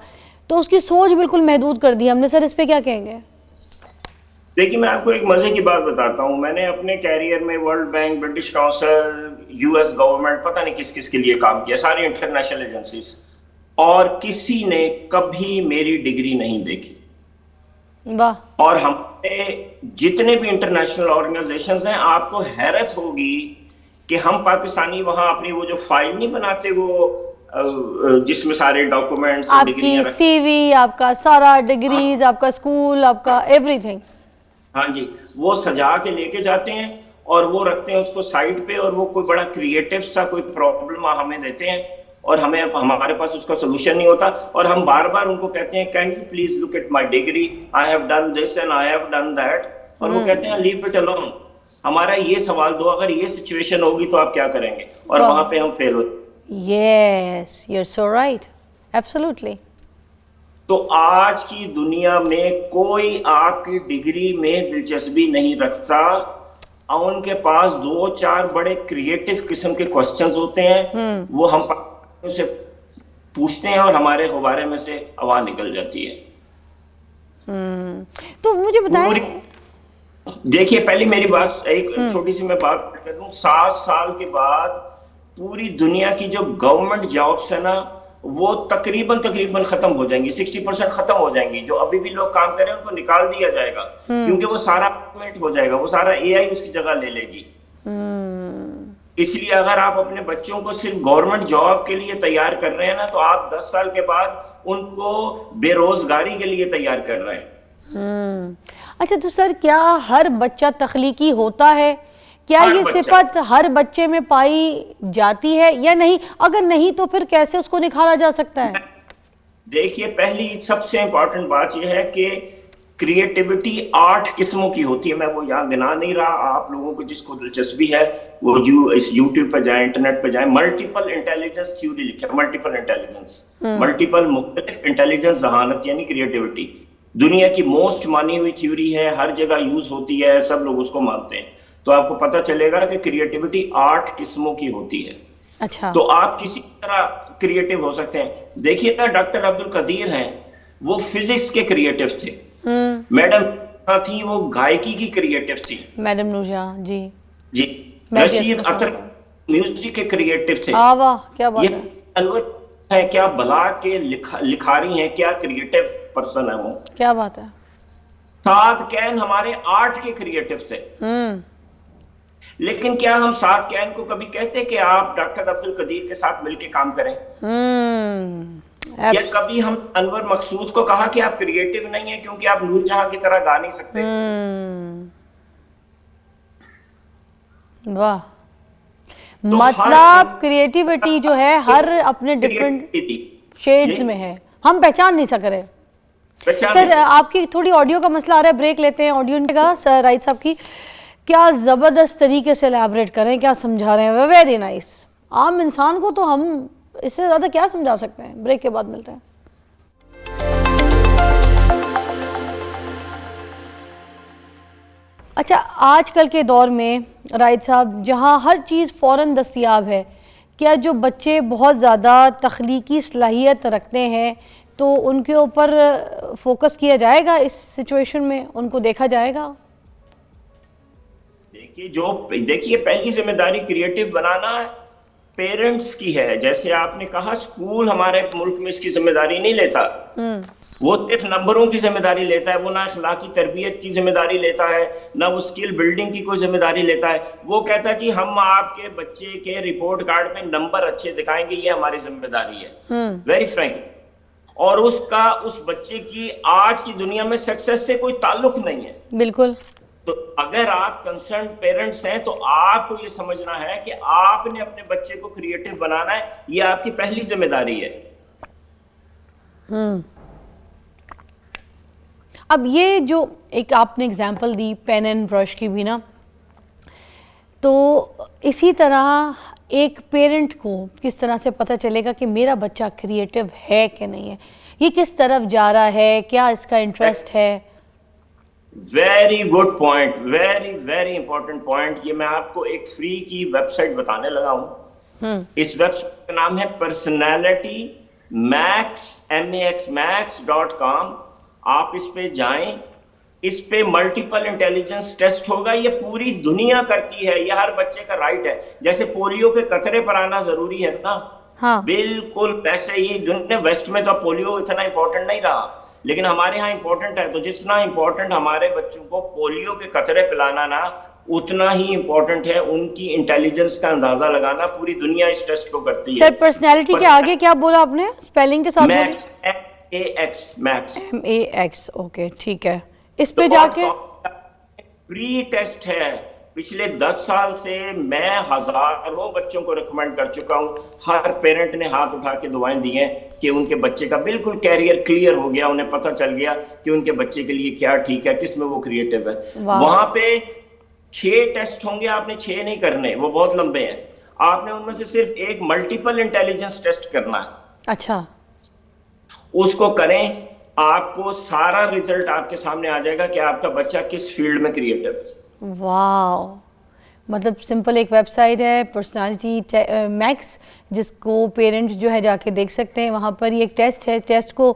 تو اس کی سوچ بالکل محدود کر دی ہم نے. سر اس پہ کیا کہیں گے؟ دیکھیے میں آپ کو ایک مزے کی بات بتاتا ہوں. میں نے اپنے کیریئر میں world bank, British council, U S government, پتہ نہیں کس کس کے لیے کام کیا, ساری انٹرنیشنل ایجنسیز, اور کسی نے کبھی میری ڈگری نہیں دیکھی. واہ. اور ہمارے جتنے بھی انٹرنیشنل آرگنائزیشنز ہیں, آپ کو حیرت ہوگی کہ ہم پاکستانی وہاں اپنی وہ جو فائل نہیں بناتے, وہ جس میں سارے ڈاکومنٹس, آپ کی سی وی, آپ کا سارا ڈگریز, آپ کا اسکول, آپ کا ایوری تھنگ, ہاں جی, وہ سجا کے لے کے جاتے ہیں اور وہ رکھتے ہیں اس کو سائٹ پہ, اور وہ کوئی بڑا کریٹو سا کوئی پرابلم ہمیں دیتے ہیں اور ہمارے پاس اس کا سولوشن نہیں ہوتا, اور ہم بار بار ان کو کہتے ہیں can you please look at my degree, I have done this and I have done that, اور وہ کہتے ہیں لیو اٹ الون. ہمارا یہ سوال دو, اگر یہ سچویشن ہوگی تو آپ کیا کریں گے, اور وہاں پہ ہم فیل ہوتے. Yes, you are so right, absolutely. تو آج کی دنیا میں کوئی آپ کی ڈگری میں دلچسپی نہیں رکھتا, ان کے پاس 2-4 بڑے کریٹو قسم کے کوسچنز ہوتے ہیں, وہ ہم سے پوچھتے ہیں اور ہمارے غبارے میں سے آواز نکل جاتی ہے. تو مجھے بتائیں, دیکھیے پہلی میری بات, ایک چھوٹی سی میں بات کر دوں. 7 سال کے بعد پوری دنیا کی جو گورنمنٹ جابس ہے نا, وہ تقریباً ختم ہو جائیں گی, 60% ختم ہو جائیں گی. جو ابھی بھی لوگ کام کریں ان کو نکال دیا جائے گا, کیونکہ وہ سارا ہو جائے گا, وہ سارا اے آئی اس کی جگہ لے لے گی. اس لیے اگر آپ اپنے بچوں کو صرف گورنمنٹ جاب کے لیے تیار کر رہے ہیں نا, تو آپ 10 سال کے بعد ان کو بے روزگاری کے لیے تیار کر رہے ہیں. اچھا, تو سر کیا ہر بچہ تخلیقی ہوتا ہے؟ کیا یہ صفت ہر بچے میں پائی جاتی ہے یا نہیں؟ اگر نہیں تو پھر کیسے اس کو نکھارا جا سکتا ہے؟ دیکھیے پہلی سب سے امپورٹنٹ بات یہ ہے کہ کریٹیوٹی 8 قسموں کی ہوتی ہے. میں وہ یہاں گنا نہیں رہا, آپ لوگوں کو جس کو دلچسپی ہے وہ اس یوٹیوب پہ جائیں, انٹرنیٹ پہ جائیں. ملٹیپل انٹیلیجنس تھیوری لکھا ہے, ملٹیپل انٹیلیجنس, ملٹیپل مختلف انٹیلیجنس, ذہانت یعنی کریٹیوٹی. دنیا کی موسٹ مانی ہوئی تھیوری ہے, ہر جگہ یوز ہوتی ہے, سب لوگ اس کو مانتے ہیں. تو آپ کو پتہ چلے گا کہ کریٹیوٹی 8 قسموں کی ہوتی ہے. اچھا, تو آپ کسی طرح کریٹو ہو سکتے ہیں. دیکھیے نا ڈاکٹر عبد القدیر ہیں, وہ فزکس کے کریٹو تھے. میڈم تھی وہ گائیکی کی کریٹو تھی, میڈم نورجہاں. جی جی. رشید اطہر میوزک کے کریٹو تھے. واہ, کیا بات ہے. انور ہے, کیا بلا کے لکھاری ہیں, کیا کریٹو پرسن ہے وہ, کیا بات ہے. 7 کین ہمارے 8 کے کریٹو تھے. لیکن کیا ہم 7 کین کو کبھی کہتے کہ آپ ڈاکٹر عبد القدیر کے ساتھ مل کے کام کریں؟ یا کبھی ہم انور مقصود کو کہا کہ آپ کریٹو نہیں ہیں کیونکہ آپ نور جہاں کی طرح گا نہیں سکتے؟ واہ, مطلب کریٹیوٹی جو ہے ہر اپنے ڈیفرنٹ شیڈز میں ہے, ہم پہچان نہیں سک رہے. سر آپ کی تھوڑی آڈیو کا مسئلہ آ رہا ہے, بریک لیتے ہیں. آڈیو کا سر رائٹ صاحب کی کیا زبردست طریقے سے الیبریٹ کریں, کیا سمجھا رہے ہیں, ویری نائس. عام انسان کو تو ہم اس سے زیادہ کیا سمجھا سکتے ہیں. بریک کے بعد ملتے ہیں. اچھا, آج کل کے دور میں رائد صاحب جہاں ہر چیز فوراً دستیاب ہے, کیا جو بچے بہت زیادہ تخلیقی صلاحیت رکھتے ہیں تو ان کے اوپر فوکس کیا جائے گا؟ اس سچویشن میں ان کو دیکھا جائے گا؟ دیکھیے پہلی ذمہ داری کریٹو بنانا پیرنٹس کی ہے. جیسے آپ نے کہا اسکول ہمارے ملک میں اس کی ذمہ داری نہیں لیتا, وہ صرف نمبروں کی ذمہ داری لیتا ہے, وہ نہ اخلاقی تربیت کی ذمہ داری لیتا ہے, نہ وہ اسکل بلڈنگ کی کوئی ذمہ داری لیتا ہے. وہ کہتا ہے جی ہم آپ کے بچے کے رپورٹ کارڈ میں نمبر اچھے دکھائیں گے, یہ ہماری ذمہ داری ہے. Very Frank. اور اس بچے کی آج کی دنیا میں سکسیس سے کوئی تعلق نہیں ہے. بالکل. تو اگر آپ کنسرن پیرنٹس ہیں تو آپ کو یہ سمجھنا ہے کہ آپ نے اپنے بچے کو کریٹو بنانا ہے، یہ آپ کی پہلی ذمہ داری ہے. اب یہ جو ایک آپ نے اگزامپل دی پین اینڈ برش کی بھی نا، تو اسی طرح ایک پیرنٹ کو کس طرح سے پتہ چلے گا کہ میرا بچہ کریٹو ہے کہ نہیں ہے، یہ کس طرف جا رہا ہے، کیا اس کا انٹرسٹ ہے؟ Very good point, very very important point. یہ میں آپ کو ایک فری کی ویب سائٹ بتانے لگا ہوں. اس ویب سائٹ کا نام ہے پرسنالٹی max.com. آپ اس پہ جائیں، اس پہ ملٹیپل انٹیلیجنس ٹیسٹ ہوگا. یہ پوری دنیا کرتی ہے، یہ ہر بچے کا رائٹ ہے. جیسے پولیو کے قطرے پر آنا ضروری ہے نا، بالکل ویسے ہی دنیا ویسٹ میں تو پولیو اتنا امپورٹنٹ نہیں رہا، لیکن ہمارے ہاں امپورٹنٹ ہے. تو جتنا امپورٹنٹ ہمارے بچوں کو پولیو کے قطرے پلانا نا، اتنا ہی امپورٹنٹ ہے ان کی انٹیلیجنس کا اندازہ لگانا. پوری دنیا اس ٹیسٹ کو کرتی ہے. سر پرسنالٹی کے آگے کیا بولا آپ نے اسپیلنگ کے ساتھ؟ Max, Max, MAX. اوکے ٹھیک ہے. اس پہ جا کے فری ٹیسٹ ہے. پچھلے 10 سال سے میں ہزاروں بچوں کو ریکمینڈ کر چکا ہوں. ہر پیرنٹ نے ہاتھ اٹھا کے دعائیں دی ہیں کہ ان کے بچے کا بالکل کیریئر کلیئر ہو گیا، انہیں پتہ چل گیا کہ ان کے بچے کے لیے کیا ٹھیک ہے، کس میں وہ کریٹو ہے. وہاں پہ 6 ٹیسٹ ہوں گے، آپ نے 6 نہیں کرنے، وہ بہت لمبے ہیں. آپ نے ان میں سے صرف ایک ملٹیپل انٹیلیجنس ٹیسٹ کرنا ہے. اچھا، اس کو کریں، آپ کو سارا ریزلٹ آپ کے سامنے آ جائے گا کہ آپ کا بچہ کس فیلڈ میں کریٹو ہے. واو. مطلب سمپل ایک ویب سائٹ ہے پرسنالٹی میکس، جس کو پیرنٹ جو ہے جا کے دیکھ سکتے ہیں. وہاں پر یہ ایک ٹیسٹ ہے، ٹیسٹ کو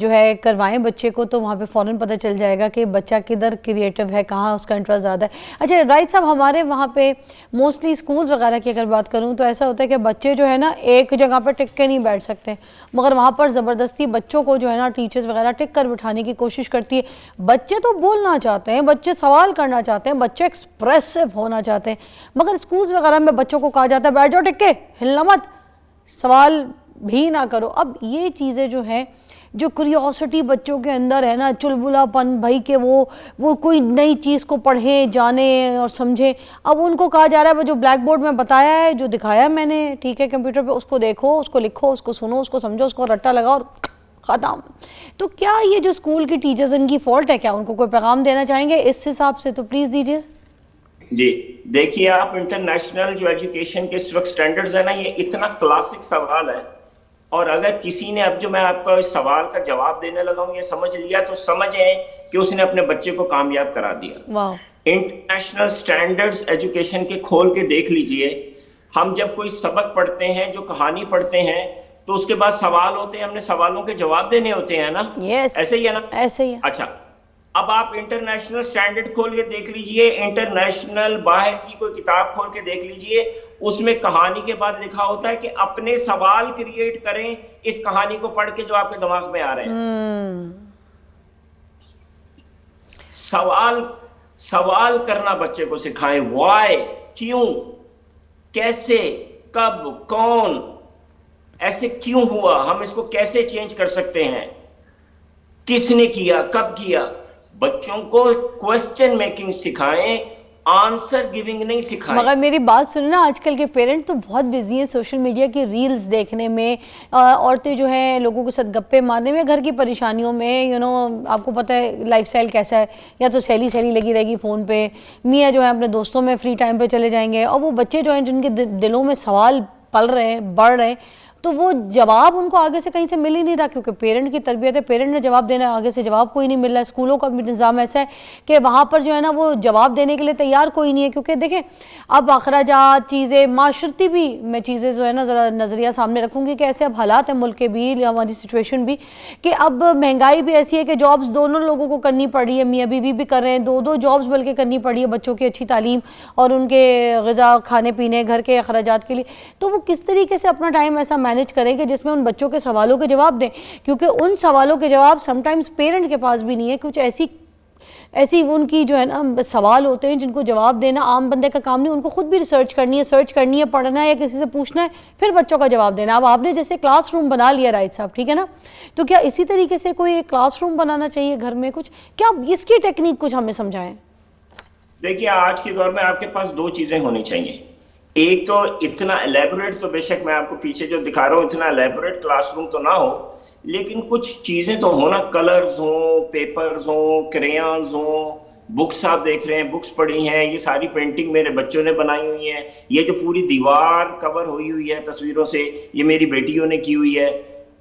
جو ہے کروائیں بچے کو، تو وہاں پہ فوراً پتہ چل جائے گا کہ بچہ کدھر کریٹو ہے، کہاں اس کا انٹرسٹ زیادہ ہے. اچھا رائٹ صاحب، ہمارے وہاں پہ موسٹلی اسکولز وغیرہ کی اگر بات کروں تو ایسا ہوتا ہے کہ بچے جو ہے نا ایک جگہ پر ٹک کے نہیں بیٹھ سکتے، مگر وہاں پر زبردستی بچوں کو جو ہے نا ٹیچرز وغیرہ ٹک کر بٹھانے کی کوشش کرتی ہے. بچے تو بولنا چاہتے ہیں، بچے سوال کرنا چاہتے ہیں، بچے ایکسپریسو ہونا چاہتے ہیں، مگر اسکولز وغیرہ میں بچوں کو کہا جاتا ہے بیٹھ جاؤ ٹک کے، ہلنا مت، سوال بھی نہ کرو. اب یہ چیزیں جو ہیں، جو کریوسٹی بچوں کے اندر ہے نا، چلبلا پن بھائی کہ وہ کوئی نئی چیز کو پڑھیں، جانیں اور سمجھیں، اب ان کو کہا جا رہا ہے وہ جو بلیک بورڈ میں بتایا ہے، جو دکھایا ہے میں نے ٹھیک ہے کمپیوٹر پہ، اس کو دیکھو، اس کو لکھو، اس کو سنو، اس کو سمجھو، اس کو رٹا لگاؤ اور ختم. تو کیا یہ جو اسکول کی ٹیچرز ان کی فالٹ ہے؟ کیا ان کو کوئی پیغام دینا چاہیں گے اس حساب سے؟ تو پلیز دیجیے. جی دیکھیے، آپ انٹرنیشنل جو ایجوکیشن کے اس وقت سٹینڈرڈز ہیں نا، یہ اتنا کلاسک سوال ہے، اور اگر کسی نے اب جو میں آپ کو اس سوال کا جواب دینے لگا ہوں یہ سمجھ لیا تو سمجھیں کہ اس نے اپنے بچے کو کامیاب کرا دیا. واو. انٹرنیشنل سٹینڈرڈز ایجوکیشن کے کھول کے دیکھ لیجئے. ہم جب کوئی سبق پڑھتے ہیں، جو کہانی پڑھتے ہیں، تو اس کے بعد سوال ہوتے ہیں، ہم نے سوالوں کے جواب دینے ہوتے ہیں نا. ایسے ہی ہے نا؟ ایسے ہی ہے. اچھا، اب آپ انٹرنیشنل سٹینڈرڈ کھول کے دیکھ لیجئے، انٹرنیشنل باہر کی کوئی کتاب کھول کے دیکھ لیجئے، اس میں کہانی کے بعد لکھا ہوتا ہے کہ اپنے سوال کریٹ کریں اس کہانی کو پڑھ کے جو آپ کے دماغ میں آ رہے ہیں. سوال کرنا بچے کو سکھائیں. وائی، کیوں، کیسے، کب، کون، ایسے کیوں ہوا، ہم اس کو کیسے چینج کر سکتے ہیں، کس نے کیا، کب کیا. بچوں کو کوسچن میکنگ سکھائیں، آنسر گیونگ نہیں سکھائیں. مگر میری بات سنیں نا، آج کل کے پیرنٹ تو بہت بزی ہیں سوشل میڈیا کی ریلز دیکھنے میں، عورتیں جو ہیں لوگوں کے ساتھ گپے مارنے میں، گھر کی پریشانیوں میں. آپ کو پتہ ہے لائف سٹائل کیسا ہے، یا تو سہیلی لگی رہے گی فون پہ، میاں جو ہے اپنے دوستوں میں فری ٹائم پہ چلے جائیں گے، اور وہ بچے جو ہیں جن کے دلوں میں سوال پل رہے ہیں، بڑھ رہے ہیں، تو وہ جواب ان کو آگے سے کہیں سے مل ہی نہیں رہا، کیونکہ پیرنٹ کی تربیت ہے، پیرنٹ نے جواب دینا ہے، آگے سے جواب کوئی نہیں مل رہا ہے. اسکولوں کا بھی نظام ایسا ہے کہ وہاں پر جو ہے نا وہ جواب دینے کے لیے تیار کوئی نہیں ہے، کیونکہ دیکھیں اب اخراجات، چیزیں معاشرتی بھی میں چیزیں جو ہے نا ذرا نظریہ سامنے رکھوں گی کہ ایسے اب حالات ہیں ملک کے بھی، ہماری سچویشن بھی، کہ اب مہنگائی بھی ایسی ہے کہ جابز دونوں لوگوں کو کرنی پڑی ہے، میاں بیوی بھی کر رہے ہیں، دو جابز بلکہ کرنی پڑی ہے بچوں کی اچھی تعلیم اور ان کے غذا، کھانے پینے، گھر کے اخراجات کے لیے. تو وہ کس طریقے سے اپنا ٹائم ایسا مینیج کریں کہ جس میں ان بچوں کے سوالوں کے جواب دیں، کیونکہ ان سوالوں کے جواب سم ٹائمز پیرنٹ کے پاس بھی نہیں ہے. کچھ ایسی ان کی جو ہے نا سوال ہوتے ہیں جن کو جواب دینا عام بندے کا کام نہیں، ان کو خود بھی ریسرچ کرنی ہے، پڑھنا ہے یا کسی سے پوچھنا ہے، پھر بچوں کا جواب دینا. اب آپ نے جیسے کلاس روم بنا لیا رائد صاحب، ٹھیک ہے نا، تو کیا اسی طریقے سے کوئی ایک کلاس روم بنانا چاہیے گھر میں؟ کچھ کیا اس کی ٹیکنیک کچھ ہمیں سمجھائیں. دیکھیے آج کے دور میں آپ کے پاس دو چیزیں ہونی چاہیے. ایک تو اتنا الیبوریٹ، تو بے شک میں آپ کو پیچھے جو دکھا رہا ہوں اتنا الیبوریٹ کلاس روم تو نہ ہو، لیکن کچھ چیزیں تو ہونا، کلرز ہوں، پیپرز ہوں، کریانز ہوں. بکس آپ دیکھ رہے ہیں، بکس پڑھی ہیں، یہ ساری پینٹنگ میرے بچوں نے بنائی ہوئی ہیں. یہ جو پوری دیوار کور ہوئی ہوئی ہے تصویروں سے، یہ میری بیٹیوں نے کی ہوئی ہے.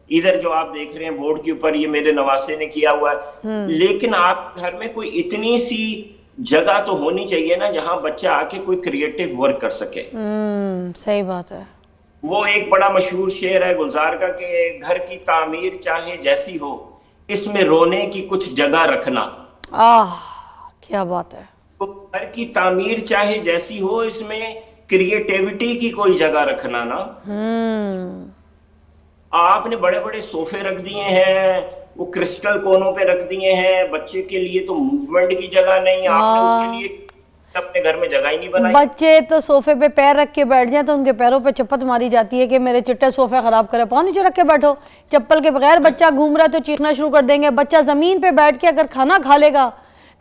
ادھر جو آپ دیکھ رہے ہیں بورڈ کے اوپر، یہ میرے نواسے نے کیا ہوا ہے. لیکن آپ گھر میں کوئی اتنی سی جگہ تو ہونی چاہیے نا جہاں بچہ آ کے کوئی کریٹو ورک کر سکے. صحیح بات ہے. وہ ایک بڑا مشہور شعر ہے گلزار کا کہ گھر کی تعمیر چاہے جیسی ہو، اس میں رونے کی کچھ جگہ رکھنا. کیا بات ہے. گھر کی تعمیر چاہے جیسی ہو، اس میں کریٹیوٹی کی کوئی جگہ رکھنا نا. آپ نے بڑے بڑے صوفے رکھ دیے ہیں، وہ کرسٹل کونوں پہ رکھ دیے ہیں، بچے کے لیے تو موومنٹ کی جگہ نہیں. آپ نے اس کے لیے اپنے گھر میں جگہ ہی نہیں بنائی. بچے تو صوفے پہ پیر رکھ کے بیٹھ جائیں تو ان کے پیروں پہ چپت ماری جاتی ہے کہ میرے چٹے صوفے خراب کرے. پاؤں نیچے رکھ کے بیٹھو. چپل کے بغیر بچہ گھوم رہا ہے تو چیخنا شروع کر دیں گے. بچہ زمین پہ بیٹھ کے اگر کھانا کھا لے گا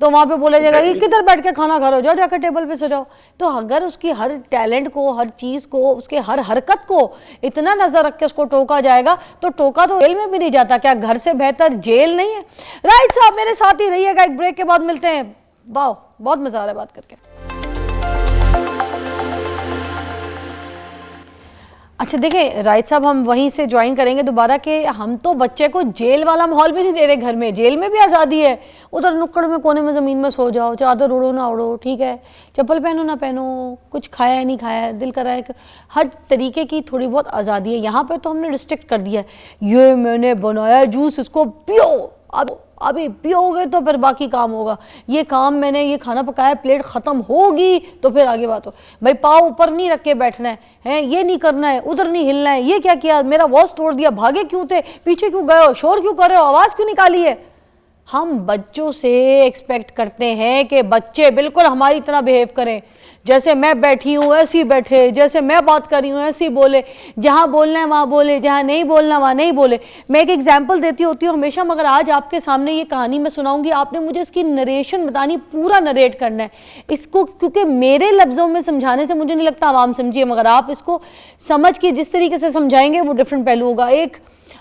تو وہاں پہ بولا جائے گا کہ کدھر بیٹھ کے کھانا کھا رہے ہو، جاؤ جا کے ٹیبل پہ سو جاؤ. تو اگر اس کی ہر ٹیلنٹ کو، ہر چیز کو، اس کے ہر حرکت کو اتنا نظر رکھ کے اس کو ٹوکا جائے گا تو ٹوکا تو جیل میں بھی نہیں جاتا. کیا گھر سے بہتر جیل نہیں ہے؟ رائٹ صاحب میرے ساتھ ہی رہیے گا، ایک بریک کے بعد ملتے ہیں. واو، بہت مزہ آ رہا ہے بات کر کے. اچھا دیکھیں رائد صاحب، ہم وہیں سے جوائن کریں گے دوبارہ کہ ہم تو بچے کو جیل والا ماحول بھی نہیں دے رہے گھر میں. جیل میں بھی آزادی ہے. ادھر نکڑ میں کونے میں زمین میں سو جاؤ، چادر اڑو نہ اڑو، ٹھیک ہے، چپل پہنو نہ پہنو، کچھ کھایا ہے نہیں کھایا ہے، دل کر رہا ہے، ہر طریقے کی تھوڑی بہت آزادی ہے. یہاں پہ تو ہم نے ریسٹرکٹ کر دیا ہے. یہ میں نے بنایا جوس، اس کو پیو، ابھی پیو گے تو پھر باقی کام ہوگا. یہ کام میں نے، یہ کھانا پکایا، پلیٹ ختم ہوگی تو پھر آگے بات ہو. بھائی پاؤں اوپر نہیں رکھ کے بیٹھنا ہے، یہ نہیں کرنا ہے، ادھر نہیں ہلنا ہے. یہ کیا کیا، میرا واچ توڑ دیا، بھاگے کیوں تھے، پیچھے کیوں گئے ہو، شور کیوں کر رہے ہو، آواز کیوں نکالی ہے. ہم بچوں سے ایکسپیکٹ کرتے ہیں کہ بچے بالکل ہماری طرح بیہیو کریں. جیسے میں بیٹھی ہوں ایسی بیٹھے، جیسے میں بات کر رہی ہوں ایسی بولے، جہاں بولنا ہے وہاں بولے، جہاں نہیں بولنا وہاں نہیں بولے. میں ایک ایگزامپل دیتی ہوتی ہوں ہمیشہ، مگر آج آپ کے سامنے یہ کہانی میں سناؤں گی. آپ نے مجھے اس کی نریشن بتانی، پورا نریٹ کرنا ہے اس کو، کیونکہ میرے لفظوں میں سمجھانے سے مجھے نہیں لگتا عوام سمجھیے، مگر آپ اس کو سمجھ کے جس طریقے سے سمجھائیں گے وہ ڈیفرنٹ پہلو ہوگا. ایک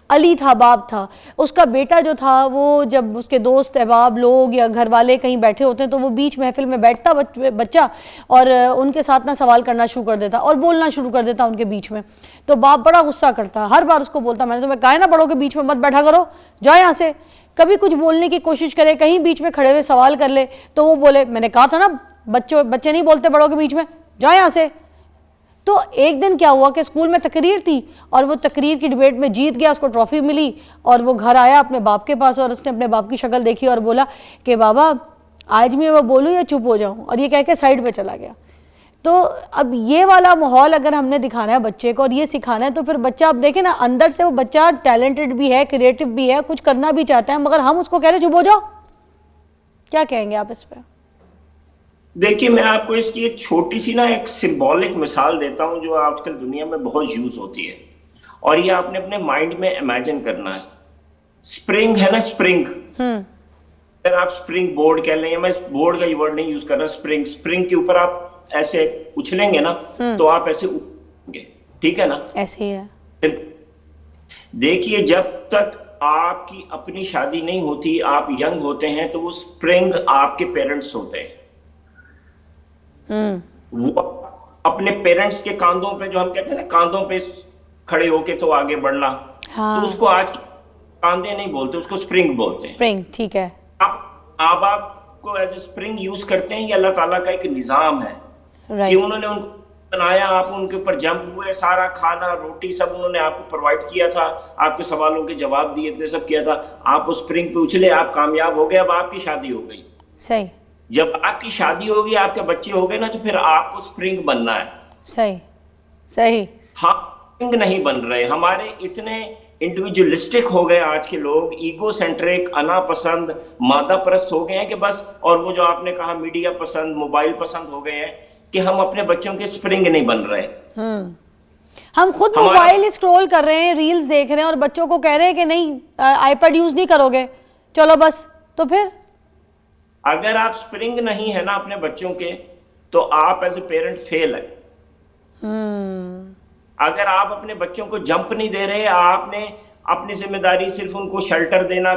علی تھا، باپ تھا. اس کا بیٹا جو تھا وہ جب اس کے دوست احباب لوگ یا گھر والے کہیں بیٹھے ہوتے ہیں تو وہ بیچ محفل میں بیٹھتا بچہ اور ان کے ساتھ نہ سوال کرنا شروع کر دیتا اور بولنا شروع کر دیتا ان کے بیچ میں. تو باپ بڑا غصہ کرتا، ہر بار اس کو بولتا، میں نے تمہیں کہا ہے نا بڑوں کے بیچ میں مت بیٹھا کرو، جاؤ یہاں سے. کبھی کچھ بولنے کی کوشش کرے، کہیں بیچ میں کھڑے ہوئے سوال کر لے تو وہ بولے میں نے کہا تھا نا بچے نہیں بولتے بڑوں کے بیچ میں، جاؤ یہاں سے. تو ایک دن کیا ہوا کہ اسکول میں تقریر تھی اور وہ تقریر کی ڈیبیٹ میں جیت گیا، اس کو ٹرافی ملی اور وہ گھر آیا اپنے باپ کے پاس اور اس نے اپنے باپ کی شکل دیکھی اور بولا کہ بابا آج میں بولوں یا چپ ہو جاؤں، اور یہ کہہ کے سائڈ پہ چلا گیا. تو اب یہ والا ماحول اگر ہم نے دکھانا ہے بچے کو اور یہ سکھانا ہے تو پھر بچہ، اب دیکھیں نا اندر سے وہ بچہ ٹیلنٹڈ بھی ہے، کریٹو بھی ہے، کچھ کرنا بھی چاہتا ہے، مگر ہم اس کو کہہ رہے چپ ہو جاؤ. کیا کہیں گے آپ اس پہ؟ دیکھیے میں آپ کو اس کی ایک چھوٹی سی نا ایک سمبولک مثال دیتا ہوں جو آج کل دنیا میں بہت یوز ہوتی ہے، اور یہ آپ نے اپنے مائنڈ میں امیجن کرنا ہے. سپرنگ ہے نا، سپرنگ، اگر آپ سپرنگ بورڈ کہہ لیں، یا میں بورڈ کا یہ ورڈ نہیں یوز کر رہا، سپرنگ کے اوپر آپ ایسے اچھلیں گے نا تو آپ ایسے اچھلیں گے، ٹھیک ہے نا، ایسے ہی ہے. دیکھیے جب تک آپ کی اپنی شادی نہیں ہوتی، آپ ینگ ہوتے ہیں تو وہ سپرنگ آپ کے پیرنٹس ہوتے ہیں. وہ اپنے پیرنٹس کے کاندھوں پہ، جو ہم کہتے ہیں نا کاندھوں پہ کھڑے ہو کے تو آگے بڑھنا، تو اس کو آج کاندھے نہیں بولتے، اس کو سپرنگ بولتے ہیں. سپرنگ، ٹھیک ہے. آپ کو ایز اے سپرنگ یوز کرتے ہیں. یہ اللہ تعالیٰ کا ایک نظام ہے کہ انہوں نے ان کو بنایا، آپ ان کے اوپر جمپ ہوئے، سارا کھانا روٹی سب انہوں نے آپ کو پرووائڈ کیا تھا، آپ کے سوالوں کے جواب دیے تھے، سب کیا تھا. آپ اس سپرنگ پہ اچھلے، آپ کامیاب ہو گئے، اب آپ کی شادی ہو گئی. صحیح. جب آپ کی شادی ہوگی، آپ کے بچے ہو گئے نا، تو پھر آپ کو سپرنگ بننا ہے. صحیح. ہاں سپرنگ نہیں بن رہے. ہمارے اتنے انڈیویجولسٹک ہو گئے آج کے لوگ، ایگو سینٹرک، انا پسند، مادہ پرست ہو گئے ہیں کہ بس، اور وہ جو آپ نے کہا میڈیا پسند، موبائل پسند ہو گئے ہیں کہ ہم اپنے بچوں کے سپرنگ نہیں بن رہے. ہم خود موبائل اسکرول کر رہے ہیں، ریلز دیکھ رہے ہیں اور بچوں کو کہہ رہے ہیں کہ نہیں آئی پیڈ یوز نہیں کرو گے، چلو بس. تو پھر اگر آپ اسپرنگ نہیں ہے نا اپنے بچوں کے تو آپ ایز اے پیرنٹ فیل ہے. اگر آپ اپنے بچوں کو جمپ نہیں دے رہے, آپ نے اپنی ذمہ داری صرف ان کو شیلٹر دینا,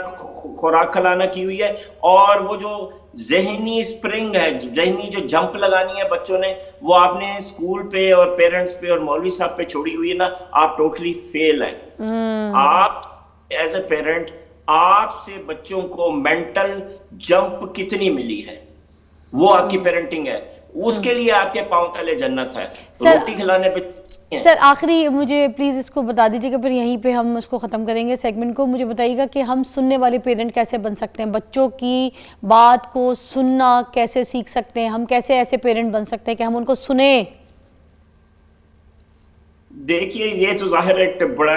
خوراک کھلانا کی ہوئی ہے, اور وہ جو ذہنی سپرنگ ہے, ذہنی جو جمپ لگانی ہے بچوں نے, وہ آپ نے اسکول پہ اور پیرنٹس پہ اور مولوی صاحب پہ چھوڑی ہوئی ہے نا, آپ ٹوٹلی فیل ہیں. آپ ایز اے پیرنٹ آپ سے بچوں کو مینٹل جمپ کتنی ملی ہے, وہ آپ کی پیرنٹنگ ہے. اس کے لیے آپ کے پاؤں تلے جنت ہے, روٹی کھلانے پہ. سر آخری مجھے پلیز اس کو بتا دیجیے کہ پھر یہیں پہ ہم اس کو ختم کریں گے سیگمنٹ کو. مجھے بتائیے گا کہ ہم سننے والے پیرنٹ کیسے بن سکتے ہیں, بچوں کی بات کو سننا کیسے سیکھ سکتے ہیں, ہم کیسے ایسے پیرنٹ بن سکتے ہیں کہ ہم ان کو سنیں. دیکھیے یہ تو ظاہر ایک بڑا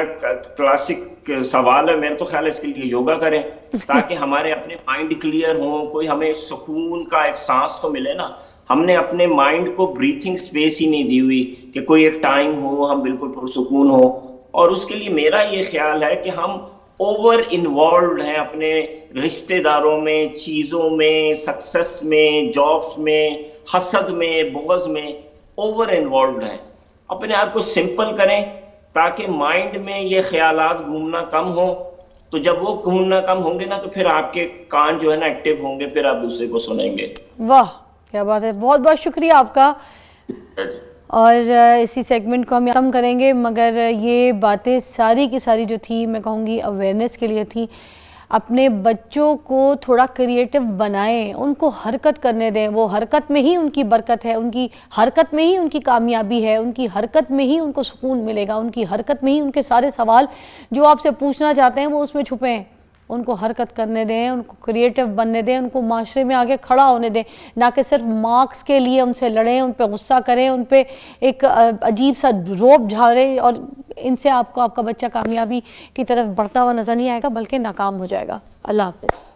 کلاسک سوال ہے. میرے تو خیال ہے اس کے لیے یوگا کریں تاکہ ہمارے اپنے مائنڈ کلیئر ہوں, کوئی ہمیں سکون کا ایک سانس تو ملے نا. ہم نے اپنے مائنڈ کو بریتھنگ سپیس ہی نہیں دی ہوئی کہ کوئی ایک ٹائم ہو ہم بالکل پرسکون ہو. اور اس کے لیے میرا یہ خیال ہے کہ ہم اوور انوالوڈ ہیں اپنے رشتہ داروں میں, چیزوں میں, سکسس میں, جابس میں, حسد میں, بغض میں اوور انوالوڈ ہیں. اپنے آپ کو سمپل کریں تاکہ مائنڈ میں یہ خیالات گھومنا کم ہوں. تو جب وہ گھومنا کم ہوں گے نا تو پھر آپ کے کان جو ہے نا ایکٹیو ہوں گے, پھر آپ دوسرے کو سنیں گے. واہ کیا بات ہے, بہت بہت شکریہ آپ کا. اور اسی سیگمنٹ کو ہم ختم کریں گے, مگر یہ باتیں ساری کی ساری جو تھی میں کہوں گی اویئرنیس کے لیے تھی. اپنے بچوں کو تھوڑا کریٹو بنائیں, ان کو حرکت کرنے دیں. وہ حرکت میں ہی ان کی برکت ہے, ان کی حرکت میں ہی ان کی کامیابی ہے, ان کی حرکت میں ہی ان کو سکون ملے گا, ان کی حرکت میں ہی ان کے سارے سوال جو آپ سے پوچھنا چاہتے ہیں وہ اس میں چھپے ہیں. ان کو حرکت کرنے دیں, ان کو کریٹو بننے دیں, ان کو معاشرے میں آگے کھڑا ہونے دیں, نہ کہ صرف مارکس کے لیے ان سے لڑیں, ان پہ غصہ کریں, ان پہ ایک عجیب سا روب جھاڑیں, اور ان سے آپ کا بچہ کامیابی کی طرف بڑھتا ہوا نظر نہیں آئے گا بلکہ ناکام ہو جائے گا. اللہ حافظ.